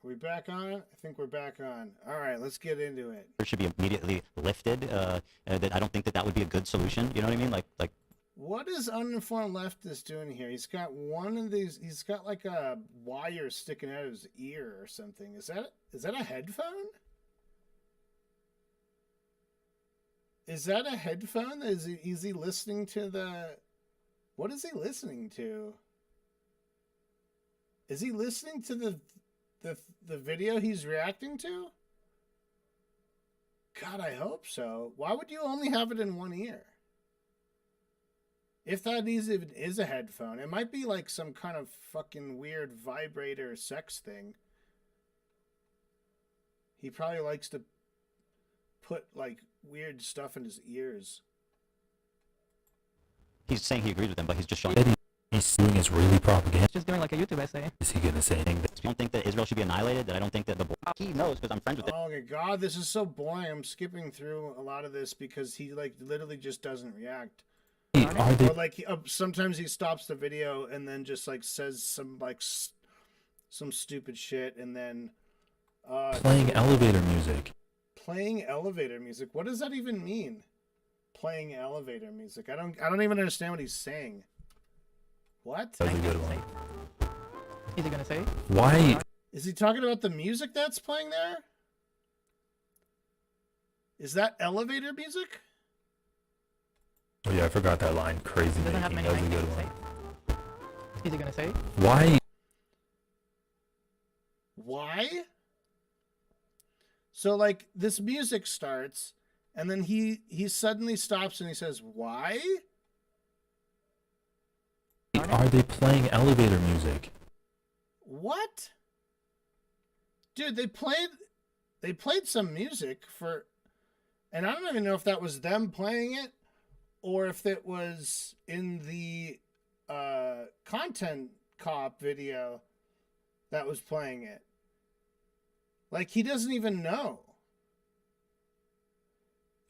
Are we back on? I think we're back on. All right, let's get into it. It should be immediately lifted. That I don't think that would be a good solution. You know what I mean? Like. What is Uninformed Leftist doing here? He's got one of these. He's got like a wire sticking out of his ear or something. Is that a headphone? Is that a headphone? Is he listening to the? What is he listening to? Is he listening to the video he's reacting to? God, I hope so. Why would you only have it in one ear? If that even is a headphone, it might be like some kind of fucking weird vibrator sex thing. He probably likes to put like weird stuff in his ears. He's saying he agrees with them, but he's just showing. He's doing is really propaganda. He's just doing like a YouTube essay. Is he gonna say anything? You don't think that Israel should be annihilated? That I don't think that he knows because I'm friends with him. Oh my God, this is so boring. I'm skipping through a lot of this because he like literally just doesn't react. Are they Or like sometimes he stops the video and then just like says some like some stupid shit and then playing elevator music? Playing elevator music. What does that even mean? Playing elevator music. I don't even understand what he's saying. What? That's a good one. Is he gonna say? Why? Is he talking about the music that's playing there? Is that elevator music? Oh yeah, I forgot that line. Crazy Doesn't have making. many That was a lines good to one. Is he gonna say? Why? Why? So like this music starts and then he suddenly stops and he says, "Why?" Are they playing elevator music? What? Dude, they played some music for, and I don't even know if that was them playing it or if it was in the content cop video that was playing it. Like, he doesn't even know.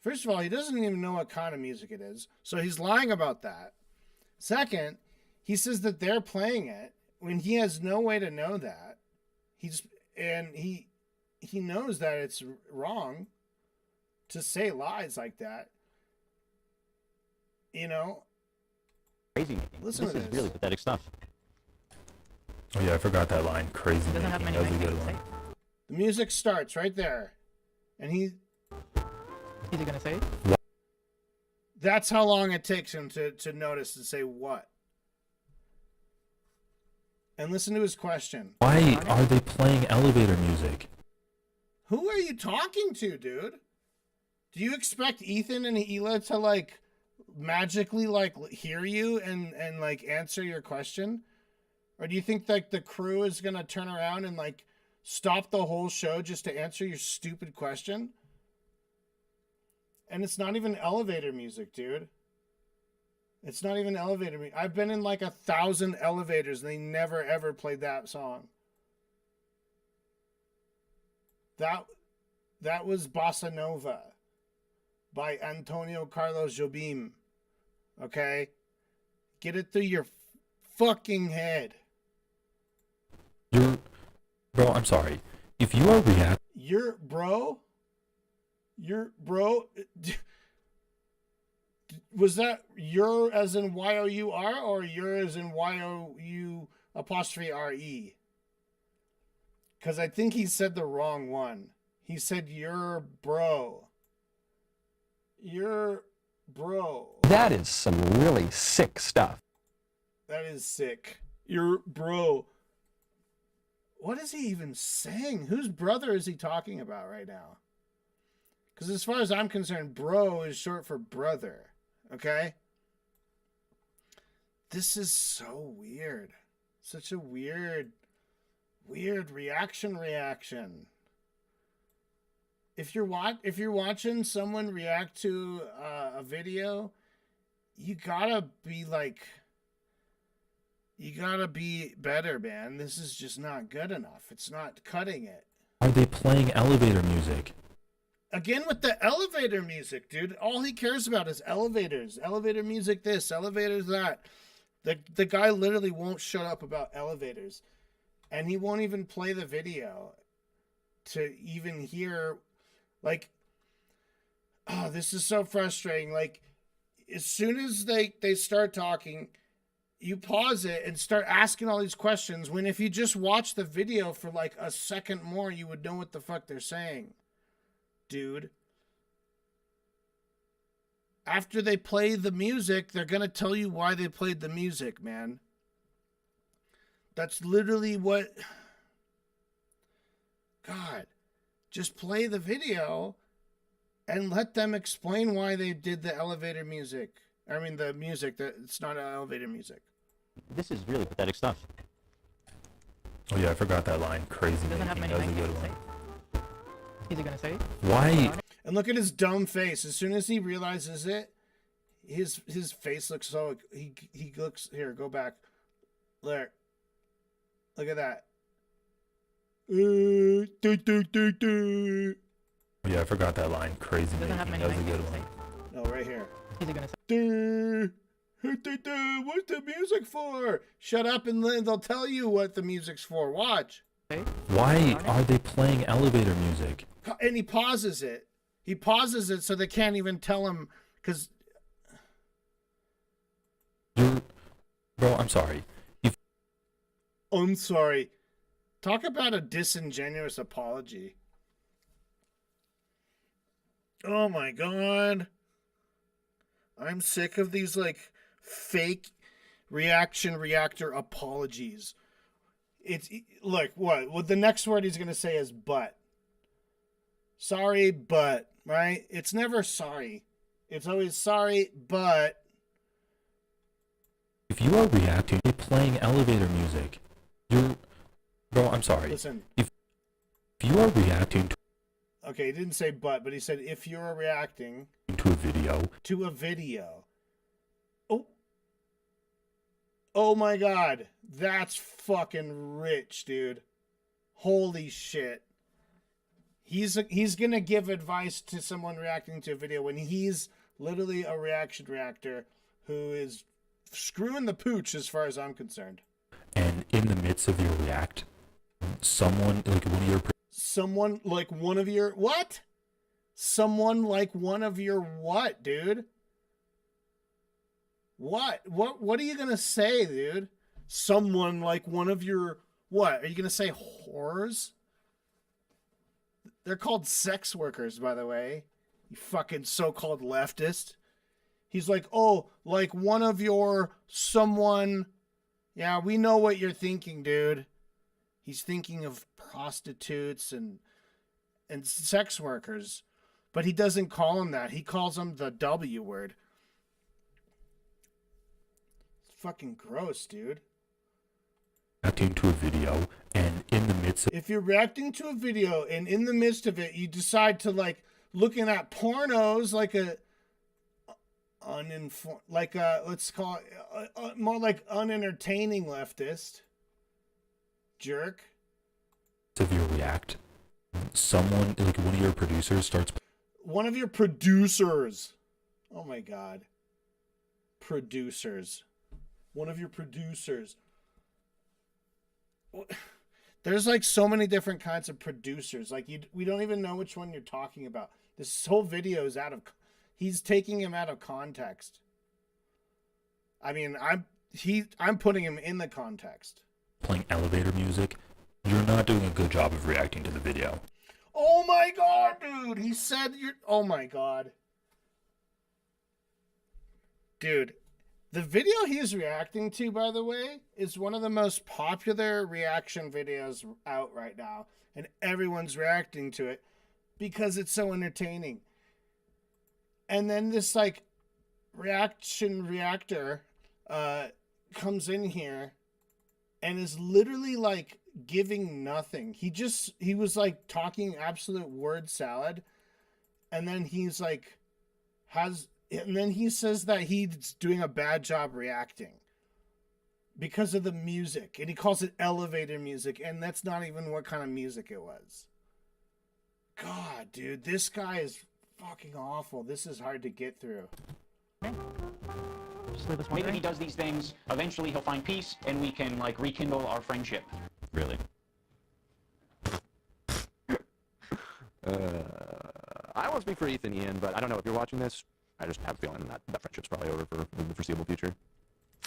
First of all, he doesn't even know what kind of music it is, so he's lying about that. Second, he says that they're playing it when he has no way to know that. He knows that it's wrong to say lies like that. You know? Crazy making. Listen This to is this. really pathetic stuff. Oh yeah, I forgot that line. Crazy Doesn't have making. many That was a lines good to one. say. The music starts right there. And Is he gonna say? that's how long it takes him to notice and say what. And listen to his question. Why are they playing elevator music? Who are you talking to, dude? Do you expect Ethan and Hila to like magically like hear you and like answer your question? Or do you think like the crew is gonna turn around and like stop the whole show just to answer your stupid question? And it's not even elevator music, dude. It's not even elevator music. I've been in like 1,000 elevators and they never ever played that song. That was Bossa Nova by Antonio Carlos Jobim. Okay? Get it through your fucking head. Bro, I'm sorry. If you are reacting, You're bro. Was that your as in Y-O-U-R or your as in Y-O-U apostrophe R-E? Because I think he said the wrong one. He said your bro. Your bro. That is some really sick stuff. That is sick. Your bro. What is he even saying? Whose brother is he talking about right now? Because as far as I'm concerned, bro is short for brother. Okay? This is so weird. Such a weird reaction. If you're watching someone react to a video, you gotta be better, man. This is just not good enough. It's not cutting it. are they playing elevator music? Again with the elevator music, dude. All he cares about is elevators. Elevator music this, elevators that. The guy literally won't shut up about elevators. And he won't even play the video. to even hear, like, oh, this is so frustrating. Like, as soon as they start talking, you pause it and start asking all these questions, when if you just watch the video for like a second more, you would know what the fuck they're saying, dude. After they play the music, they're going to tell you why they played the music, man. That's literally what... God, just play the video and let them explain why they did the elevator music. I mean, the music, that it's not elevator music. This is really pathetic stuff. Oh yeah, I forgot that line. Crazy He doesn't have making. many That was a things good to one. say. Is he gonna say? Why? And look at his dumb face. As soon as he realizes it, his face looks so... He looks... Here, go back. There. Look at that. Oh yeah, I forgot that line. Crazy He doesn't have making. many That was a things good to one. say. No, right here. Is he gonna say? What's the music for? Shut up and they'll tell you what the music's for. Watch. Why are they playing elevator music? And he pauses it. He pauses it so they can't even tell him, because... Bro, I'm sorry. I'm sorry. Talk about a disingenuous apology. Oh my god. I'm sick of these, like, fake reactor apologies. It's... Look, what the next word he's going to say is but. Sorry, but, right? It's never sorry. It's always sorry, but... If you are reacting to playing elevator music, bro, I'm sorry. Listen. If you are reacting Okay, he didn't say but he said if you're reacting to a video, Oh my god. That's fucking rich, dude. Holy shit. He's gonna give advice to someone reacting to a video when he's literally a reaction reactor who is screwing the pooch as far as I'm concerned. and in the midst of your react, someone like one of your Someone like one of your what? Someone like one of your what, dude? What are you gonna say, dude? Someone like one of your what? Are you gonna say whores? They're called sex workers, by the way. You fucking so-called leftist. He's like, oh, like one of your someone. Yeah, we know what you're thinking, dude. He's thinking of prostitutes and sex workers. But he doesn't call them that. He calls them the W word. It's fucking gross, dude. reacting to a video, and in the midst of If you're reacting to a video and in the midst of it, you decide to like looking at pornos like a uninformed, like a, let's call it more like unentertaining leftist jerk. your react, someone like one of your producers starts One of your producers. Oh my god. Producers. One of your producers. There's like so many different kinds of producers. Like we don't even know which one you're talking about. This whole video is he's taking him out of context. I mean, I'm putting him in the context. playing elevator music. You're not doing a good job of reacting to the video. Oh my god, dude. He said oh my god. Dude, the video he's reacting to, by the way, is one of the most popular reaction videos out right now. And everyone's reacting to it because it's so entertaining. And then this, like, reactor comes in here and is literally, like, giving nothing. He was, like, talking absolute word salad. And then he's, like, and then he says that he's doing a bad job reacting because of the music. And he calls it elevator music. And that's not even what kind of music it was. God, dude, this guy is fucking awful. This is hard to get through. Just leave us Maybe wondering. he does these things, eventually he'll find peace, and we can, like, rekindle our friendship. Really. I won't speak for Ethan, Ian, but I don't know if you're watching this. I just have a feeling that that friendship's probably over for the foreseeable future.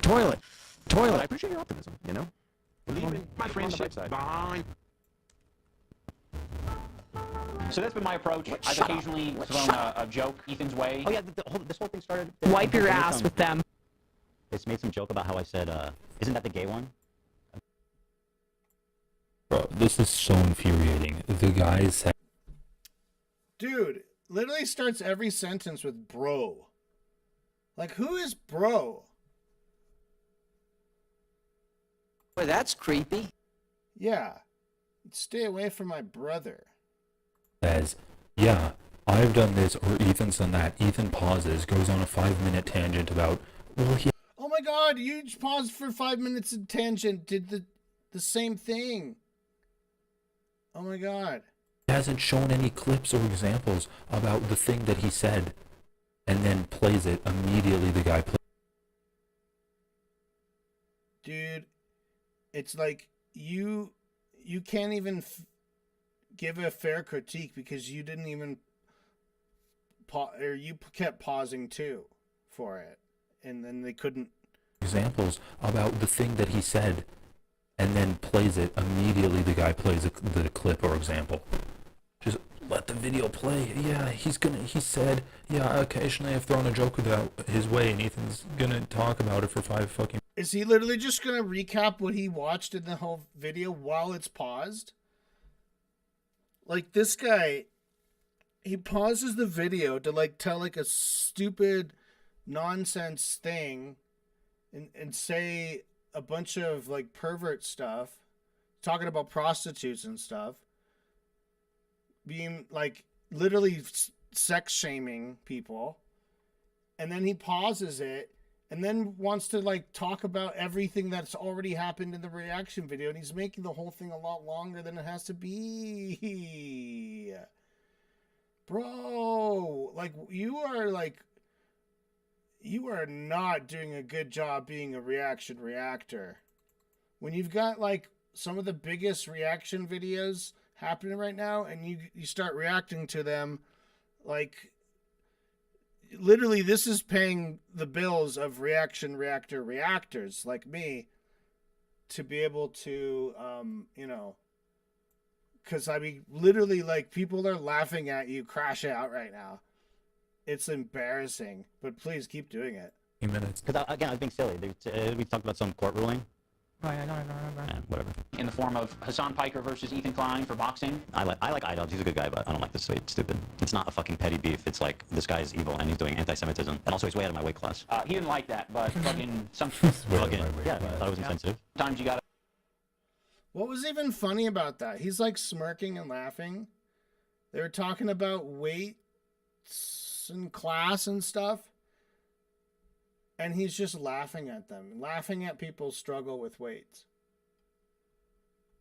Toilet. But I appreciate your optimism, you know? Leaving my look on the bright friendship side. behind. So that's been my approach. I've occasionally thrown a joke Ethan's way. Oh yeah, this whole thing started. Wipe your they made ass some- with them. They made some joke about how I said, "Isn't that the gay one?" Bro, this is so infuriating. The guy said, Dude, literally starts every sentence with bro. Like, who is bro? Boy, that's creepy. Yeah. Stay away from my brother. says, yeah, I've done this or Ethan's done that. Ethan pauses, goes on a 5-minute tangent about, well, he Oh my god, you just paused for 5 minutes in tangent, did the same thing. Oh my god. hasn't shown any clips or examples about the thing that he said, and then plays it immediately. The guy plays. Dude, it's like you can't even give a fair critique because you didn't even you kept pausing too for it, and then they couldn't. Examples about the thing that he said, and then plays it immediately. The guy plays the clip or example. Just let the video play. Yeah, he said, yeah, occasionally I've thrown a joke about his way, and Ethan's gonna talk about it for 5 fucking. Is he literally just gonna recap what he watched in the whole video while it's paused? Like, this guy, he pauses the video to like tell like a stupid nonsense thing and say a bunch of like pervert stuff, talking about prostitutes and stuff, being like literally sex shaming people, and then he pauses it and then wants to like talk about everything that's already happened in the reaction video, and he's making the whole thing a lot longer than it has to be. Bro, like you are not doing a good job being a reaction reactor. When you've got like some of the biggest reaction videos happening right now and you start reacting to them, like literally this is paying the bills of reaction reactor reactors like me to be able to because I mean literally like people are laughing at you crash out right now. It's embarrassing, but please keep doing it. Minutes. Because again, I was being silly. We talked about some court ruling. Oh, yeah, I don't remember. Whatever. In the form of Hassan Piker versus Ethan Klein for boxing. I like iDubbbz. He's a good guy, but I don't like this. It's stupid. It's not a fucking petty beef. It's like this guy's evil and he's doing anti-Semitism, and also he's way out of my weight class. He didn't like that, but fucking Fucking yeah, I thought it was insensitive. sometimes you gotta What was even funny about that? He's like smirking and laughing. They were talking about weights and class and stuff. And he's just laughing at them, laughing at people's struggle with weights.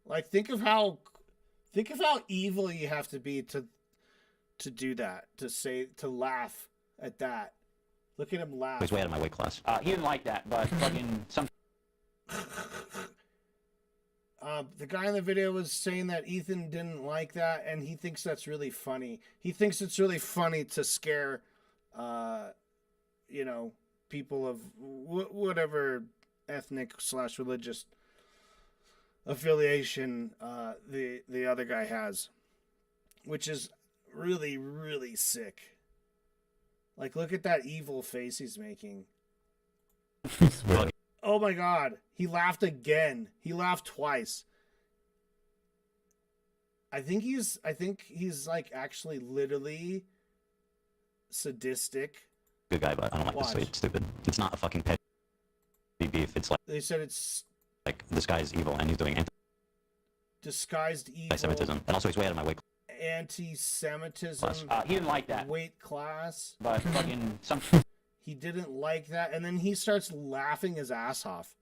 Like think of how evil you have to be to do that, to laugh at that. Look at him laugh. He's way out of my weight class. he didn't like that, but fucking The guy in the video was saying that Ethan didn't like that, and he thinks that's really funny. He thinks it's really funny to scare, people of whatever ethnic/religious affiliation the other guy has, which is really, really sick. Like, look at that evil face he's making. Oh my god, he laughed again. He laughed twice. I think he's like actually literally sadistic. Good guy, but I don't like this. It's stupid. It's not a fucking petty beef. It's like They said it's this guy's evil and he's doing disguised evil. anti-Semitism, and also he's way out of my weight Anti-Semitism. he didn't like that, Weight class. but fucking He didn't like that, and then he starts laughing his ass off.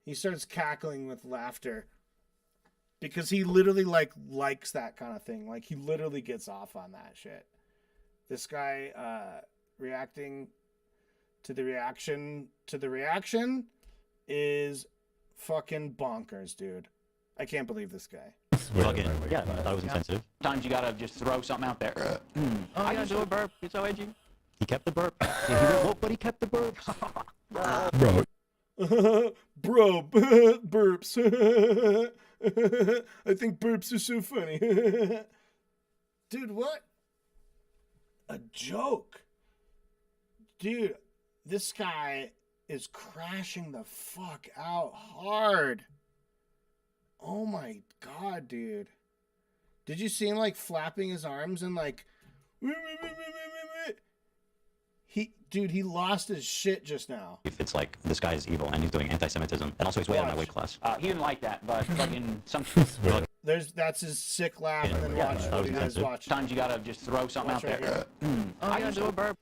He starts cackling with laughter because he literally likes that kind of thing. Like he literally gets off on that shit. This guy reacting to the reaction is fucking bonkers, dude. I can't believe this guy. Fucking, yeah, I thought it was insensitive. Sometimes you gotta just throw something out there. Oh, yeah, do a burp. It's so edgy. He kept the burp. Yeah, he went woke, but he kept the burp. Bro, Bro, burps. I think burps are so funny. Dude, what? A joke. Dude, this guy is crashing the fuck out hard. Oh my god, dude. Did you see him like flapping his arms and like he lost his shit just now. If it's like this guy's evil and he's doing anti-Semitism, and also he's way out of my weight class. He didn't like that, but fucking That's his sick laugh, and then Yeah, watch that what was he does. offensive. Watch. sometimes you gotta just throw something Watch out right there. here. Oh, yeah, do a burp.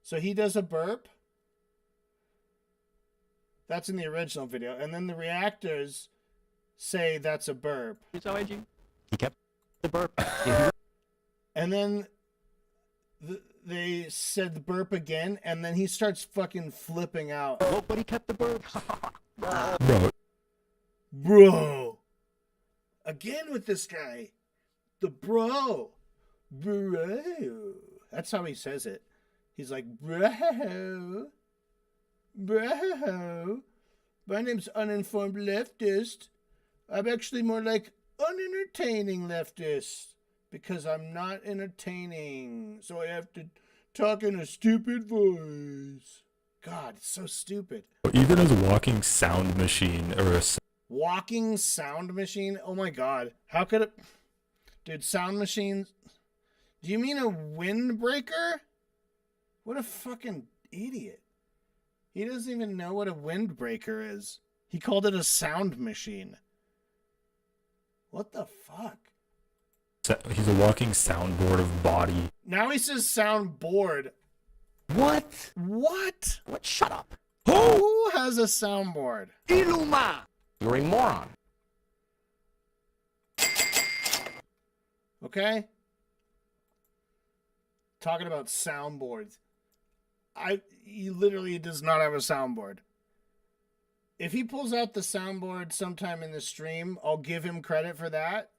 So he does a burp. That's in the original video, and then the reactors say that's a burp, It's so edgy. He kept the burp. Yeah, and then they said the burp again, and then he starts fucking flipping out. woke, but he kept the burp. Bro, again with this guy, the bro. That's how he says it. He's like, bro. My name's Uninformed Leftist. I'm actually more like unentertaining leftist because I'm not entertaining. So I have to talk in a stupid voice. God, it's so stupid. even as a walking sound machine or a Walking sound machine? Oh my god. How could it... Dude, sound machines... Do you mean a windbreaker? What a fucking idiot. He doesn't even know what a windbreaker is. He called it a sound machine. What the fuck? he's a walking soundboard of body. Now he says soundboard. What? What? What? Shut up. Who has a soundboard? Iluma. You're a moron. Okay? Talking about soundboards. He literally does not have a soundboard. If he pulls out the soundboard sometime in the stream, I'll give him credit for that.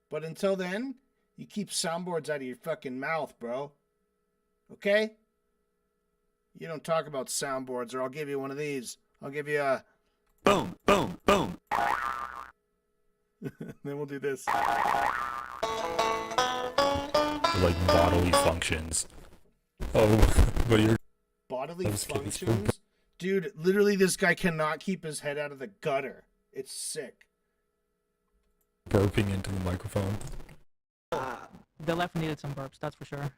But until then, you keep soundboards out of your fucking mouth, bro. Okay? You don't talk about soundboards, or I'll give you one of these. I'll give you a... Boom, boom, boom. Then we'll do this. Like bodily functions. Oh, but you're Bodily I was kidding. functions? Dude, literally this guy cannot keep his head out of the gutter. It's sick. burping into the microphone. The left needed some burps, that's for sure.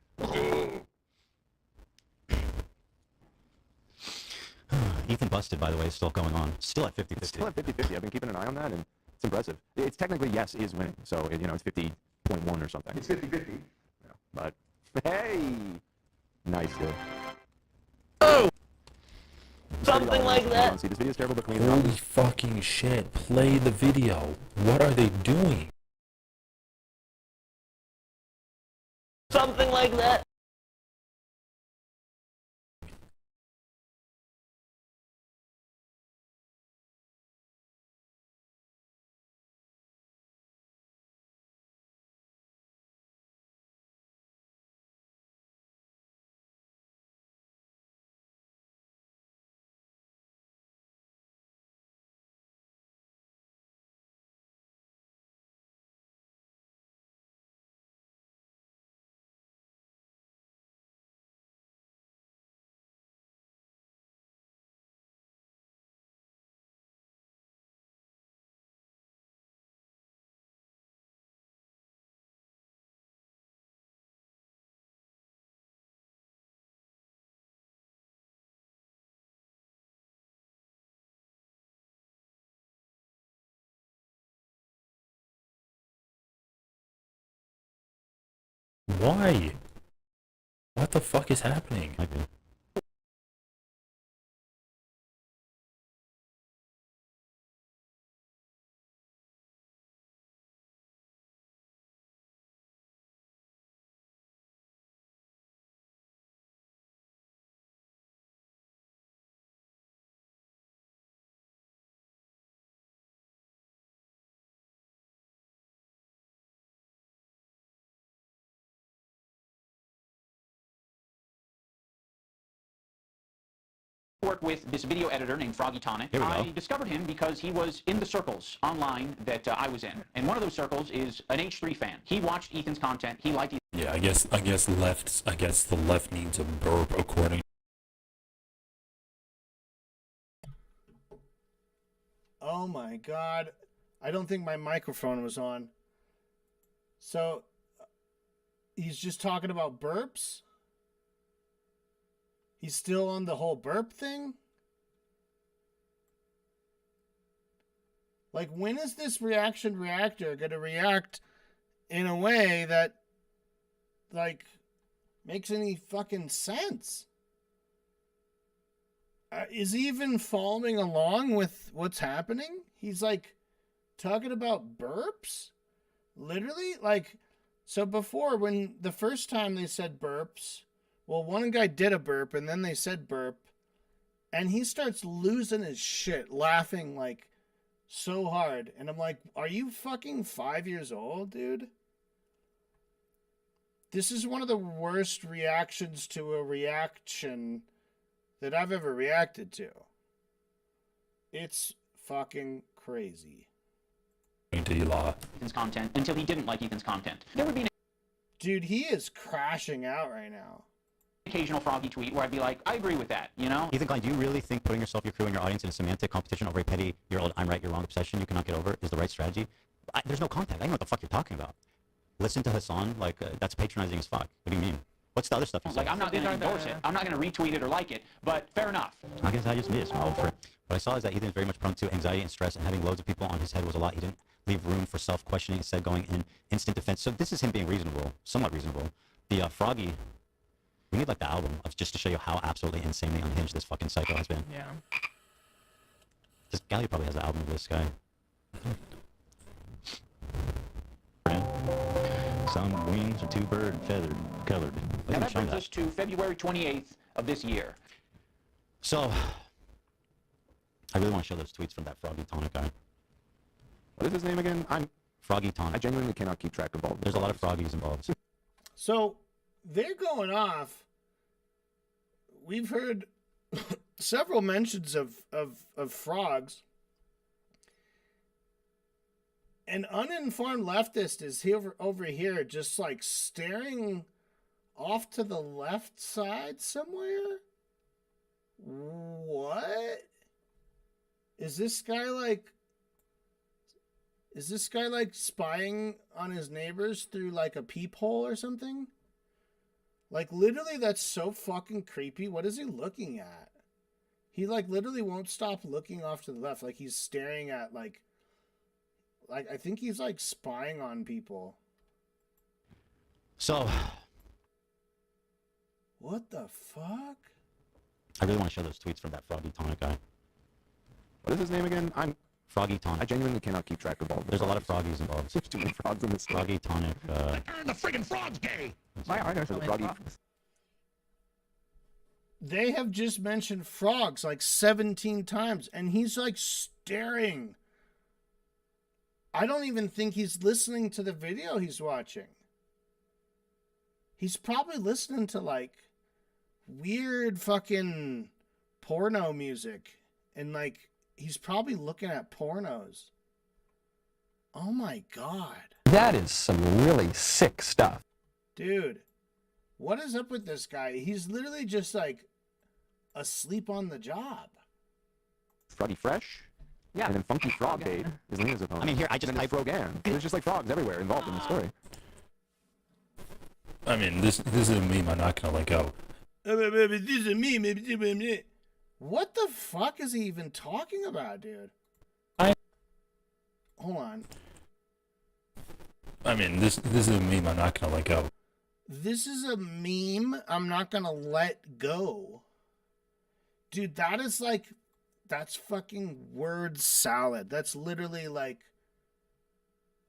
Ethan busted, by the way, is still going on. Still at 50-50. It's still at 50-50. I've been keeping an eye on that, and it's impressive. It's technically yes is winning, so it's 50.1 or something. It's 50-50. Yeah, but hey, nice, dude. Something like that. See, this video is terrible, but clean. Holy fucking shit. Play the video. What are they doing? Something like that. Why? What the fuck is happening? Might be. work with this video editor named Froggy Tonic. Here we go. I discovered him because he was in the circles online that I was in. And one of those circles is an H3 fan. He watched Ethan's content. He liked Yeah, I guess the left needs a burp according. Oh my god. I don't think my microphone was on. So, he's just talking about burps? He's still on the whole burp thing? Like, when is this reaction reactor going to react in a way that, like, makes any fucking sense? Is he even following along with what's happening? He's, like, talking about burps? Literally? Like, so before, when the first time they said burps, well, one guy did a burp, and then they said burp, and he starts losing his shit, laughing, like, so hard. And I'm like, are you fucking 5 years old, dude? This is one of the worst reactions to a reaction that I've ever reacted to. It's fucking crazy. Ethan's content until he didn't like Ethan's content. There would be an Dude, he is crashing out right now. occasional Froggy tweet where I'd be like, I agree with that, you know? Ethan Klein, do you really think putting yourself, your crew, and your audience in a semantic competition over a petty, you're old, I'm right, you're wrong obsession you cannot get over is the right strategy? There's no contact. I don't know what the fuck you're talking about. Listen to Hassan, like, that's patronizing as fuck. What do you mean? What's the other stuff you Like, said? I'm not going to endorse it. I'm not going to retweet it or like it, but fair enough. I guess I just missed my old friend. What I saw is that Ethan is very much prone to anxiety and stress, and having loads of people on his head was a lot. He didn't leave room for self-questioning, instead going in instant defense. So this is him being reasonable, somewhat reasonable. The Froggy, we need like the album of just to show you how absolutely insanely unhinged this fucking psycho has been. Yeah. This Gally probably has the album of this guy. Some wings are too bird feathered, colored. Now that brings us to February 28th of this year. So, I really want to show those tweets from that Froggy Tonic guy. What is his name again? Froggy I Tonic. genuinely cannot keep track of all. There's a lot of Froggies involved. So, they're going off. We've heard several mentions of frogs. An uninformed leftist is here over here just like staring off to the left side somewhere. What? Is this guy like spying on his neighbors through like a peephole or something? Like literally that's so fucking creepy. What is he looking at? He like literally won't stop looking off to the left. Like he's staring at like I think he's like spying on people. So, What the fuck? I really want to show those tweets from that Froggy Tonic guy. What is his name again? Froggy I Tonic. genuinely cannot keep track of all. There's a lot of Froggies involved. There's too many frogs in this. Froggy Tonic. The friggin' frog's gay. Why are there so the many Froggy- frogs? They have just mentioned frogs like 17 times, and he's like staring. I don't even think he's listening to the video he's watching. He's probably listening to like weird fucking porno music, and like he's probably looking at pornos. Oh my god. That is some really sick stuff. Dude, what is up with this guy? He's literally just like asleep on the job. Froggy Fresh. Yeah. And then Funky Frog Bait is Lena's opponent. I mean, here, I just and then typed- Frogan. There's just like frogs everywhere involved in the story. I mean, this is a meme I'm not gonna let go. This is a meme. What the fuck is he even talking about, dude? Hold on. I mean, this is a meme I'm not gonna let go. This is a meme I'm not gonna let go. Dude, that is like, that's fucking word salad. That's literally like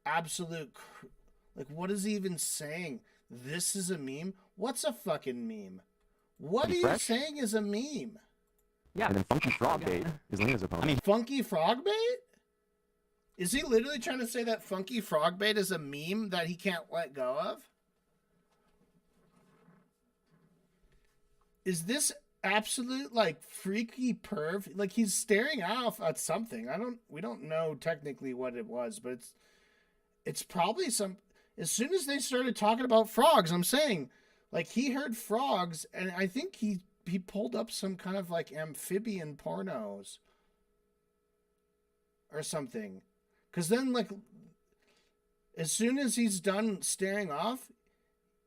absolute, like what is he even saying? This is a meme? What's a fucking meme? What Pretty are you fresh? saying is a meme? Yeah. And then Funky Frog Bait is Lena's opponent. I mean, Funky frog bait? Is he literally trying to say that funky frog bait is a meme that he can't let go of? Is this absolute like freaky perv. Like he's staring off at something. We don't know technically what it was, but it's probably some. As soon as they started talking about frogs, I'm saying, like he heard frogs, and I think he pulled up some kind of like amphibian pornos or something. Because then, like, as soon as he's done staring off,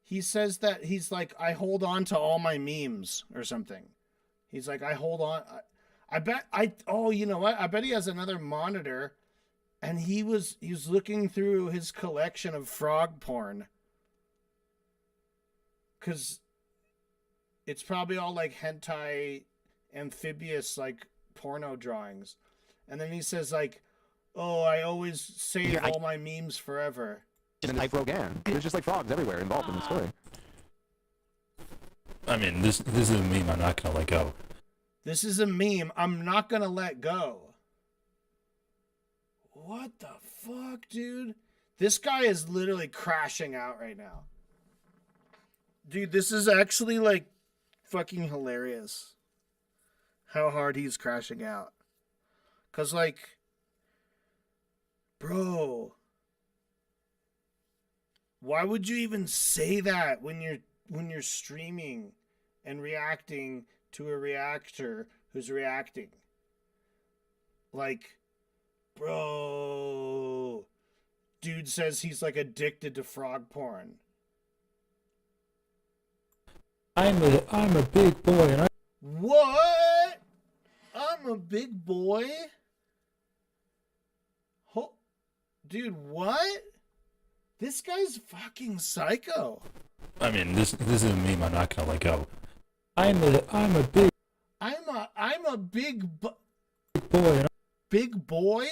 he says that he's like, I hold on to all my memes or something. He's like, I hold on. Oh, you know what? I bet he has another monitor, and he was looking through his collection of frog porn. Because it's probably all like hentai, amphibious, like porno drawings. And then he says, like, oh, I always save all my memes forever. And it's Rogan. There's just like frogs everywhere involved in the story. I mean, this is a meme I'm not gonna let go. This is a meme I'm not gonna let go. What the fuck, dude? This guy is literally crashing out right now. Dude, this is actually like fucking hilarious. How hard he's crashing out. 'Cause like, bro, why would you even say that when you're streaming and reacting to a reactor who's reacting? Like, bro, dude says he's like addicted to frog porn. I'm a big boy, and What? I'm a big boy? Dude, what? This guy's fucking psycho. I mean, this is a meme I'm not gonna let go. I'm a big big boy, and big boy?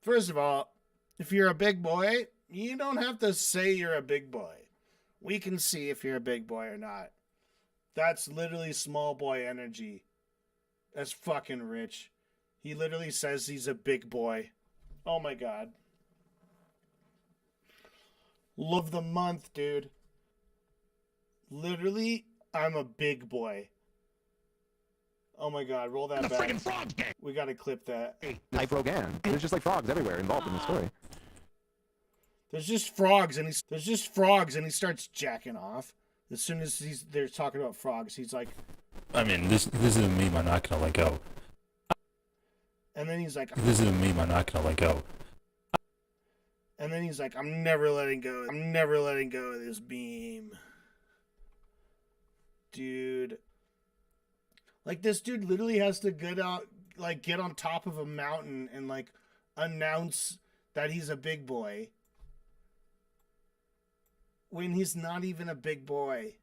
First of all, if you're a big boy, you don't have to say you're a big boy. We can see if you're a big boy or not. That's literally small boy energy. That's fucking rich. He literally says he's a big boy. Oh my god. Love the month, dude. Literally, I'm a big boy. Oh my god, roll that The back. friggin' frog's gay. We gotta clip that. Like Rogan. There's just like frogs everywhere involved in the story. There's just frogs, and he starts jacking off. As soon as they're talking about frogs, he's like, I mean, this is a meme I'm not gonna let go. and then he's like, This is a meme I'm not gonna let go. and then he's like, I'm never letting go. I'm never letting go of this beam. Dude. Like, this dude literally has to get on top of a mountain and, like, announce that he's a big boy. When he's not even a big boy.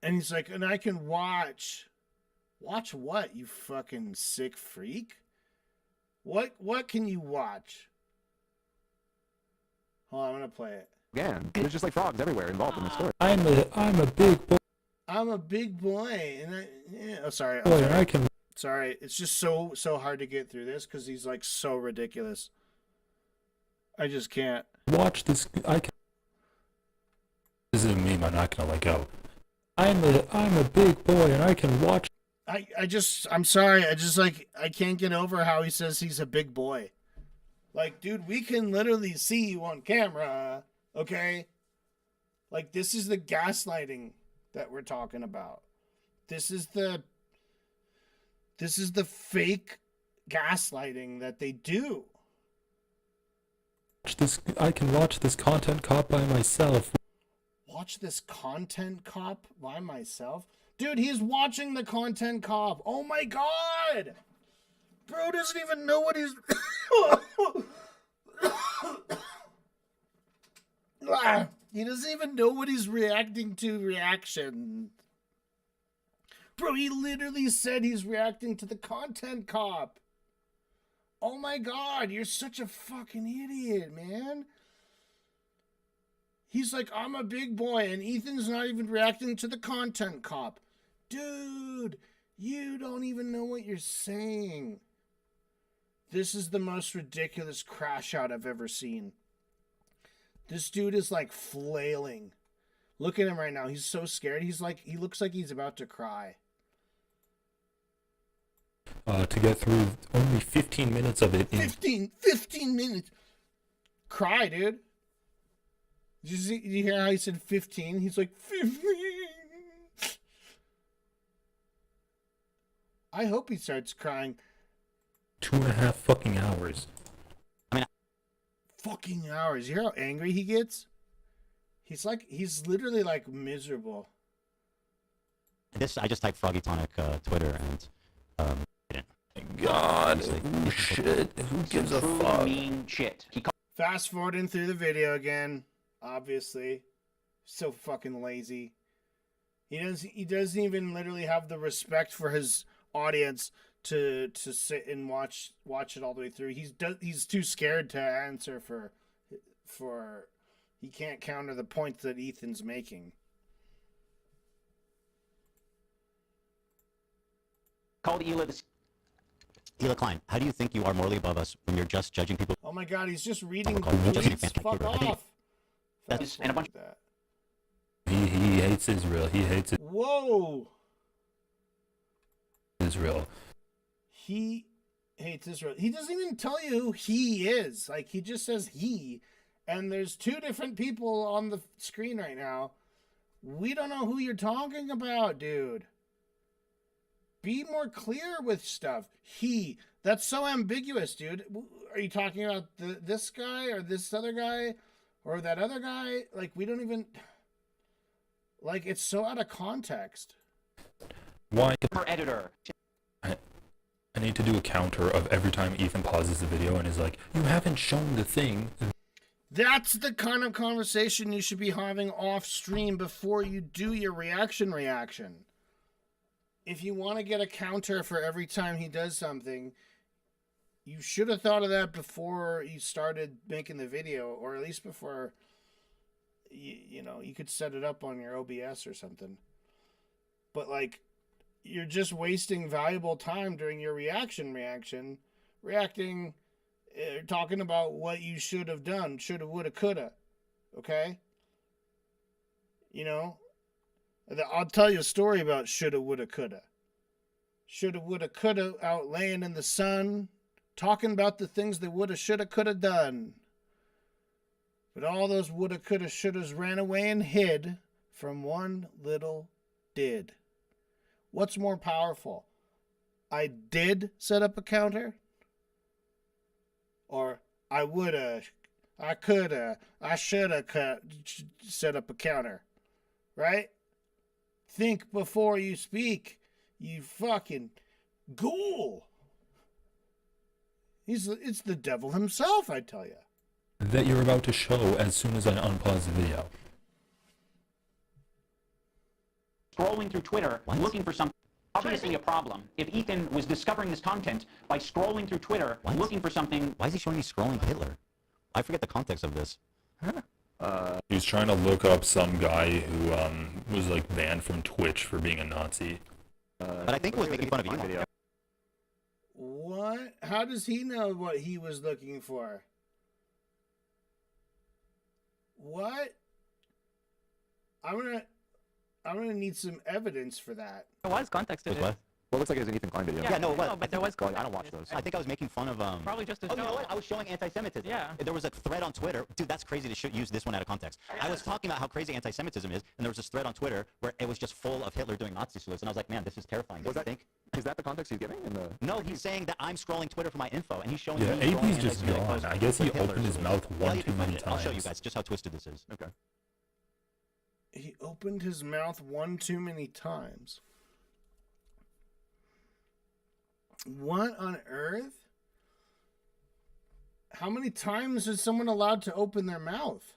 And he's like, and I can watch. Watch what, you fucking sick freak? What can you watch? Hold on, I'm gonna play it. Rogan. There's just like frogs everywhere involved in the story. I'm a big boy, I'm a big boy, and sorry. and I can Sorry, it's just so hard to get through this because he's like so ridiculous. I just can't. watch this. This is a meme I'm not gonna let go. I'm a big boy, and I can watch. I'm sorry. I can't get over how he says he's a big boy. Like, dude, we can literally see you on camera, okay? Like, this is the gaslighting that we're talking about. This is the fake gaslighting that they do. I can watch this content cop by myself. Watch this content cop by myself? Dude, he's watching the content cop. Oh my god! Bro doesn't even know what he's... He doesn't even know what he's reacting to reaction. Bro, he literally said he's reacting to the content cop. Oh my god, you're such a fucking idiot, man. He's like, I'm a big boy, and Ethan's not even reacting to the content cop. Dude, you don't even know what you're saying. This is the most ridiculous crash out I've ever seen. This dude is like flailing. Look at him right now. He's so scared. He looks like he's about to cry. To get through only 15 minutes of it. 15 minutes. Cry, dude. Did you hear how he said 15? He's like, 15. I hope he starts crying. 2.5 fucking hours. Fucking hours. You hear how angry he gets? He's literally like miserable. I just typed Froggy Tonic Twitter and God, oh, shit. Who gives a Truly fuck? mean shit. He Fast forwarding through the video again. Obviously, so fucking lazy. He doesn't even literally have the respect for his audience to sit and watch it all the way through. He's too scared to answer for he can't counter the points that Ethan's making. called Hila Klein, how do you think you are morally above us when you're just judging people? Oh my god, he's just reading Just reading tweets. fans like Fuck Gabriel. I think off. That's- and a bunch- that. He hates Israel. He hates Whoa. Israel. He hates Israel. He doesn't even tell you who he is. Like, he just says he. And there's two different people on the screen right now. We don't know who you're talking about, dude. Be more clear with stuff. He. That's so ambiguous, dude. Are you talking about this guy or this other guy or that other guy? Like, we don't even... Like, it's so out of context. Why? editor. I need to do a counter of every time Ethan pauses the video and is like, you haven't shown the thing. That's the kind of conversation you should be having off stream before you do your reaction. If you want to get a counter for every time he does something, you should have thought of that before you started making the video, or at least before you could set it up on your OBS or something. But like, you're just wasting valuable time during your reacting, talking about what you should have done, shoulda, woulda, coulda. Okay? I'll tell you a story about shoulda, woulda, coulda. Shoulda, woulda, coulda out laying in the sun, talking about the things they woulda, shoulda, coulda done. But all those woulda, coulda, shouldas ran away and hid from one little did. What's more powerful? I did set up a counter? Or I woulda, I coulda, I shoulda set up a counter? Right? Think before you speak, you fucking ghoul. It's the devil himself, I tell you. That you're about to show as soon as I unpause the video. Scrolling through Twitter, looking for something. Obviously a problem. If Ethan was discovering this content by scrolling through Twitter, looking for something... Why is he showing me scrolling Hitler? I forget the context of this. He's trying to look up some guy who was like banned from Twitch for being a Nazi. But I think it was making fun of you. Video. What? How does he know what he was looking for? What? I'm gonna need some evidence for that. There was context to Wait, it. what? Well, it looks like it was an Ethan Klein video. Yeah, no, it was. No, but there was Well, context. I don't watch to it. those. I think I was making fun of Probably just to Oh, you know show. what? I was showing anti-Semitism. Yeah. There was a thread on Twitter. Dude, that's crazy to use this one out of context. I was talking about how crazy anti-Semitism is, and there was this thread on Twitter where it was just full of Hitler doing Nazi salutes, and I was like, man, this is terrifying. Was Don't you that- think? Is that the context he's giving? No, he's saying that I'm scrolling Twitter for my info, and he's showing Yeah, me scrolling AP's just anti-Semitic gone. posts I guess he with Hitler opened his salutes. mouth Well, one you too can find many it. I'll show you times. guys just how twisted this is. Okay. He opened his mouth one too many times. What on earth? How many times is someone allowed to open their mouth?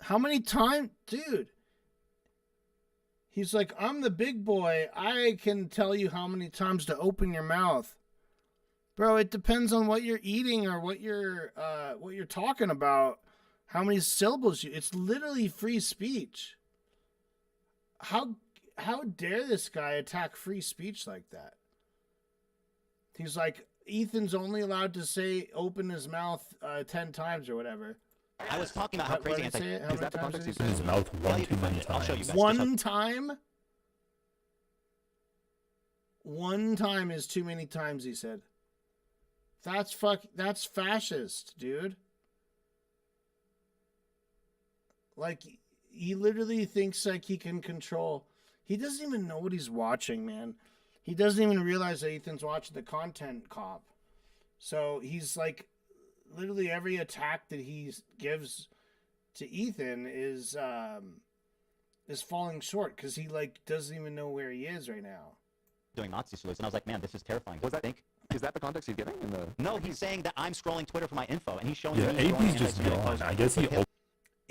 How many times? Dude. He's like, I'm the big boy. I can tell you how many times to open your mouth. Bro, it depends on what you're eating or what you're talking about. How many syllables you... It's literally free speech. How dare this guy attack free speech like that? He's like, Ethan's only allowed to say open his mouth 10 times or whatever. I was talking about how What crazy did he say? How Is many that the times context did you he In say? his mouth Yeah, one you too can find many it. I'll show you times. guys. One time? One time is too many times, he said. That's fascist, dude. Like, he literally thinks like he can control. He doesn't even know what he's watching, man. He doesn't even realize that Ethan's watching the content cop. So he's like, literally every attack that he gives to Ethan is falling short because he like doesn't even know where he is right now. Doing Nazi salutes, and I was like, man, this is terrifying. Was that Think? Is that the context he's giving? In the No, he's saying that I'm scrolling Twitter for my info, and he's showing Yeah, me scrolling AP's just anti-Semitic gone. posts I guess he. with him.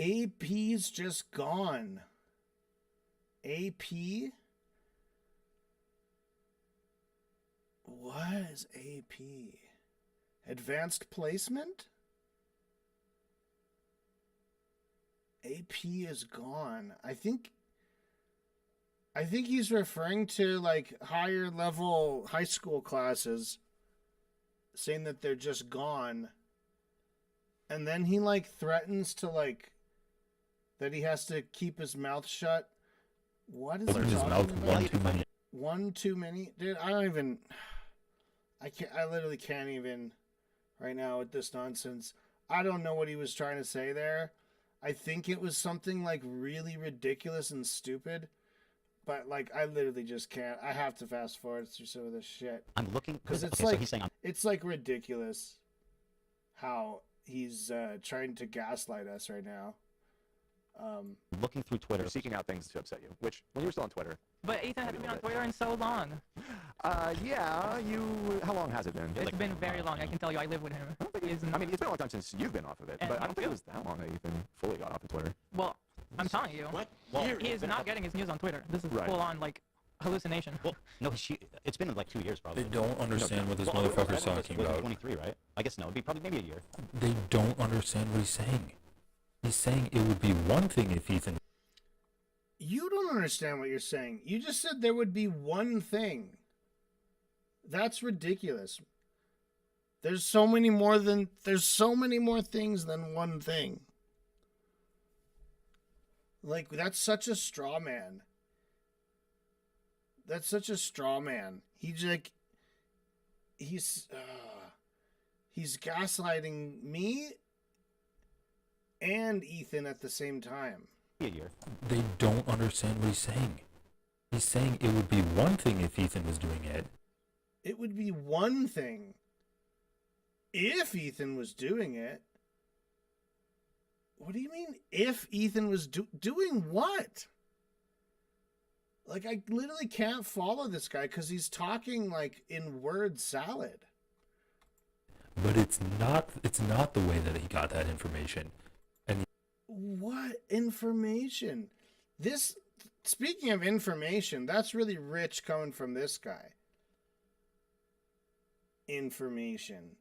AP's just gone. AP? What is AP? Advanced placement? AP is gone. I think he's referring to like higher level high school classes, saying that they're just gone. And then he like threatens to like that he has to keep his mouth shut. What is he His talking mouth about? one too many. One too many? Dude, I don't even. I literally can't even right now with this nonsense. I don't know what he was trying to say there. I think it was something like really ridiculous and stupid. But like, I literally just can't. I have to fast forward through some of this shit. I'm looking Because it's okay, like, so he's saying it's like ridiculous how he's trying to gaslight us right now. I'm looking through Twitter. You're seeking out things to upset you, which, when you were still on Twitter, But Ethan hasn't been on Twitter in so long. yeah, how long has it been? It's been very long. I can tell you, I live with him. He's I mean, it's been a long time since you've been off of it, And but I don't me think it too. was that long that Ethan fully got off of Twitter. well, I'm telling you. What? Well, He is not getting his news on Twitter. This is Right. full on like hallucination. Well, no, it's been like 2 years probably. They don't understand what this Well, motherfucker's I don't know, talking it was about. 23, right? I guess no, it'd be probably maybe a year. They don't understand what he's saying. He's saying it would be one thing if Ethan. You don't understand what you're saying. You just said there would be one thing. That's ridiculous. There's so many more things than one thing. Like, that's such a straw man. That's such a straw man. He's gaslighting me and Ethan at the same time. A year. They don't understand what he's saying. He's saying it would be one thing if Ethan was doing it. It would be one thing if Ethan was doing it. What do you mean if Ethan was doing what? Like, I literally can't follow this guy because he's talking like in word salad. But it's not the way that he got that information. And What information? Speaking of information, that's really rich coming from this guy. Information.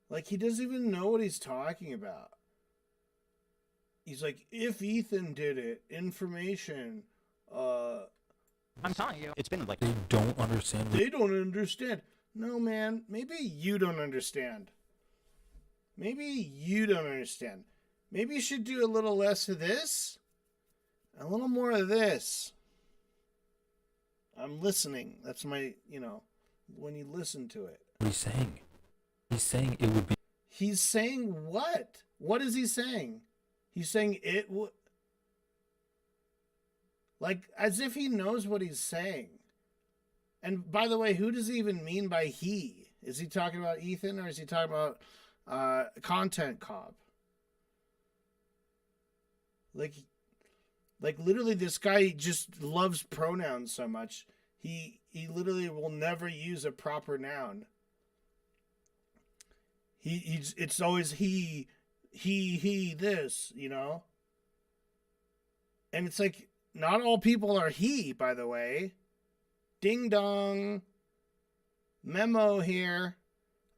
Like, he doesn't even know what he's talking about. He's like, if Ethan did it, information, I'm telling you. It's been like they don't understand what they don't understand. No, man, maybe you don't understand. Maybe you don't understand. Maybe you should do a little less of this, a little more of this. I'm listening. That's my, when you listen to it. he's saying. He's saying it would be. He's saying what? What is he saying? He's saying it would. Like, as if he knows what he's saying. And by the way, who does he even mean by he? Is he talking about Ethan or is he talking about Content Cop? Like literally, this guy just loves pronouns so much. He literally will never use a proper noun. It's always he, this, And it's like, not all people are he, by the way. Ding dong. Memo here.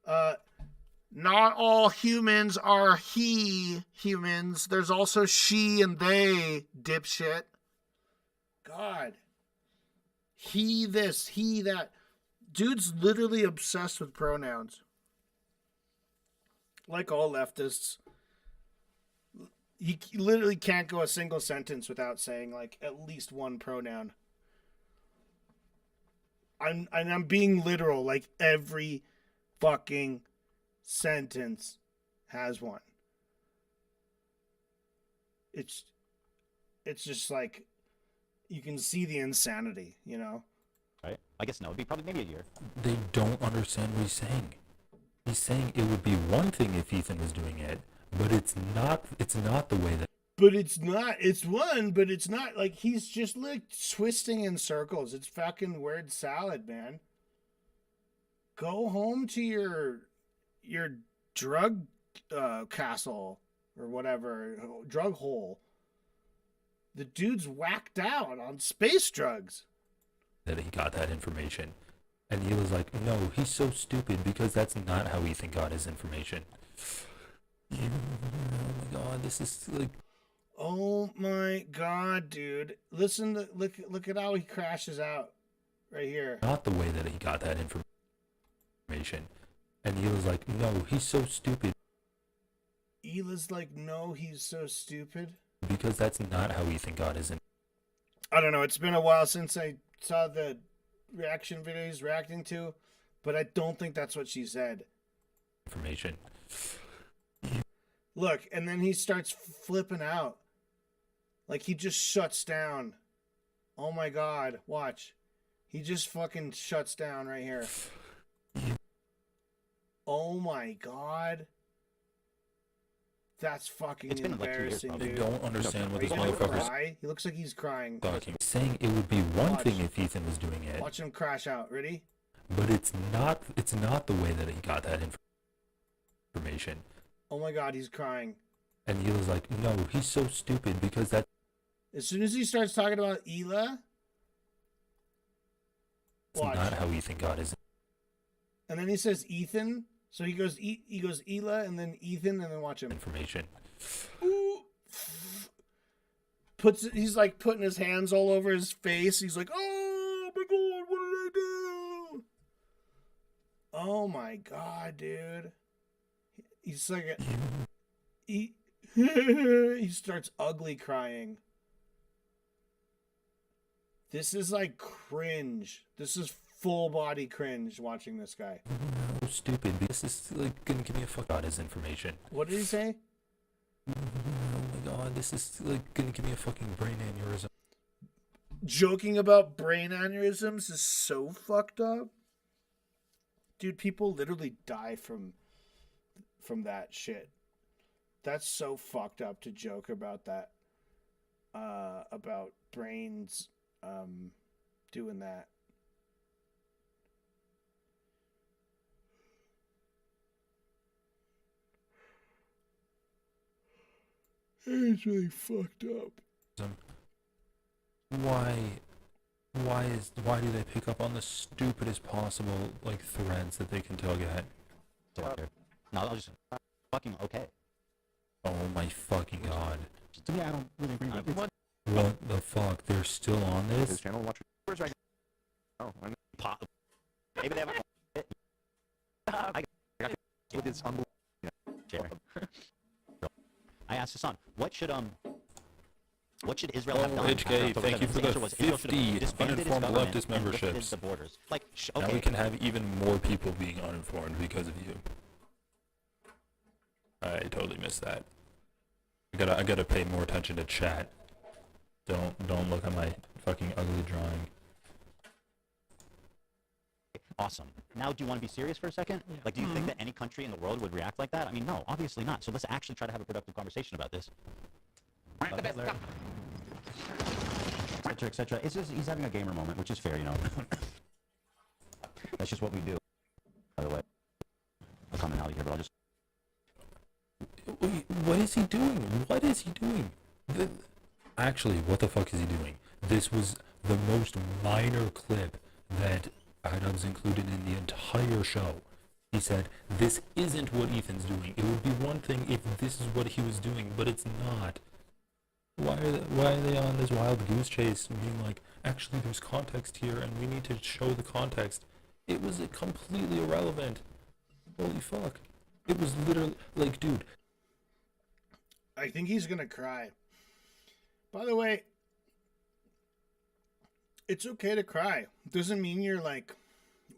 Not all humans are humans. There's also she and they, dipshit. God. He this, he that. Dude's literally obsessed with pronouns. Like all leftists. he literally can't go a single sentence without saying like at least one pronoun. I'm being literal. Like every fucking sentence has one. It's just like you can see the insanity, you know? Right? I guess no. It'd be probably maybe a year. They don't understand what he's saying. He's saying it would be one thing if Ethan was doing it, but it's not. It's not the way that. But it's not. It's one, but it's not. Like he's just like twisting in circles. It's fucking word salad, man. Go home to your drug castle or whatever, drug hole. The dude's whacked out on space drugs. That he got that information, and he was like, "No, he's so stupid because that's not how Ethan got his information." Oh my god, this is like. Oh my god, dude! Listen to look at how he crashes out, right here. Not the way that he got that information, and he was like, "No, he's so stupid." Ela's like, "No, he's so stupid." Because that's not how Ethan got his. I don't know. It's been a while since I saw the reaction video he's reacting to, but I don't think that's what she said. Information. Look, and then he starts flipping out. Like he just shuts down. Oh my god, watch. He just fucking shuts down right here. Oh my god. That's fucking It's been like 2 years, embarrassing, probably. dude. They don't understand what He's this gonna motherfucker's cry. He looks like he's crying. talking. Saying it would be one Watch. thing if Ethan was doing it, Watch him crash out. Ready? but it's not. It's not the way that he got that information. Oh my god, he's crying. And he was like, "No, he's so stupid because that." As soon as he starts talking about Ela, It's watch. not how Ethan got his. And then he says Ethan. So he goes Ela and then Ethan and then watch him. Information. Ooh. He's like putting his hands all over his face. He's like, "Oh my god, what did I do?" Oh my god, dude. He's like he starts ugly crying. This is like cringe. This is full body cringe watching this guy. So stupid. This is like gonna give me a fuck about his information. What did he say? Oh my god, this is like gonna give me a fucking brain aneurysm. Joking about brain aneurysms is so fucked up. Dude, people literally die from that shit. That's so fucked up to joke about that. About brains doing that. It's really fucked up. Why do they pick up on the stupidest possible like threads that they can tug at? No, I'll just fucking okay. Oh my fucking god. To me, I don't really agree with it. What the fuck? They're still on His this? channel, watch yours right now. Oh, I know. Maybe they have a With his unbelievable. chair. I asked Hassan, what should Israel have done? HK, after thank you October for the 7th? Israel should have 50 disbanded its uninformed government leftist and lifted memberships. the borders. Like, Now we can have even more people being uninformed because of you. I totally missed that. I gotta pay more attention to chat. Don't look at my fucking ugly drawing. awesome. Now, do you want to be serious for a second? Yeah. Like, do you think that any country in the world would react like that? I mean, no, obviously not. So let's actually try to have a productive conversation about this. Hitler, et cetera, et cetera. It's just, he's having a gamer moment, which is fair, you know. That's just what we do. By the way, I'm coming out of here, but I'll just... Wait, what is he doing? What is he doing? Actually, what the fuck is he doing? This was the most minor clip that Idubbbz included in the entire show. He said, this isn't what Ethan's doing. It would be one thing if this is what he was doing, but it's not. Why are they on this wild goose chase being like, actually there's context here and we need to show the context? It was completely irrelevant. Holy fuck. It was literally, like, dude. I think he's gonna cry. By the way, it's okay to cry. It doesn't mean you're like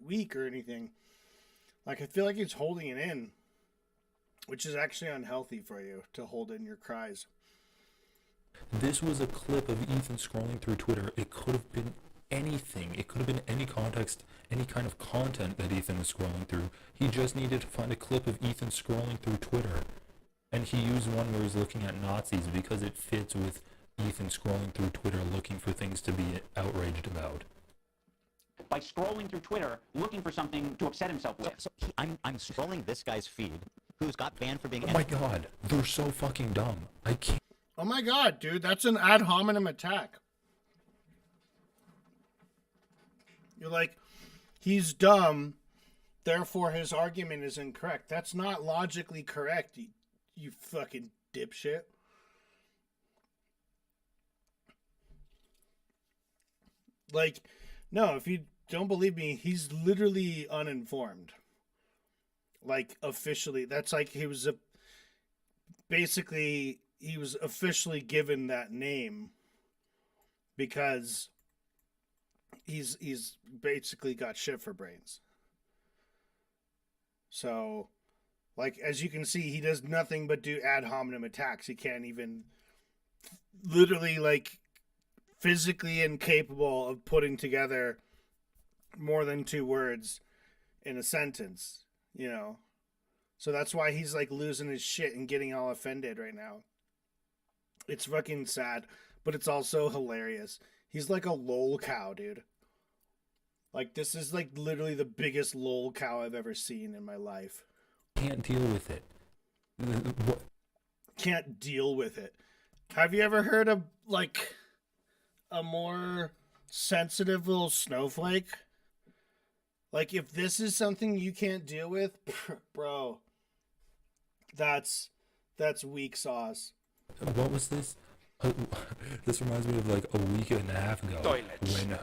weak or anything. Like, I feel like he's holding it in, which is actually unhealthy for you to hold in your cries. This was a clip of Ethan scrolling through Twitter. It could have been anything. It could have been any context, any kind of content that Ethan was scrolling through. He just needed to find a clip of Ethan scrolling through Twitter. And he used one where he's looking at Nazis because it fits with Ethan scrolling through Twitter looking for things to be outraged about. By scrolling through Twitter, looking for something to upset himself with. I'm scrolling this guy's feed, who's got banned for being. Oh my god, they're so fucking dumb. I can't. Oh my god, dude, that's an ad hominem attack. You're like, he's dumb, therefore his argument is incorrect. That's not logically correct, you fucking dipshit. Like, no, if you don't believe me, he's literally uninformed. Like, officially. That's like he was basically, he was officially given that name because he's basically got shit for brains. So, like, as you can see, he does nothing but do ad hominem attacks. He can't even literally, like, physically incapable of putting together more than 2 words in a sentence, you know? So that's why he's, like, losing his shit and getting all offended right now. It's fucking sad, but it's also hilarious. He's like a lol cow, dude. Like, this is, like, literally the biggest lol cow I've ever seen in my life. Can't deal with it. Can't deal with it. Have you ever heard of, like, a more sensitive little snowflake? Like, if this is something you can't deal with, bro, that's weak sauce. What was this? This reminds me of like a week and a half ago when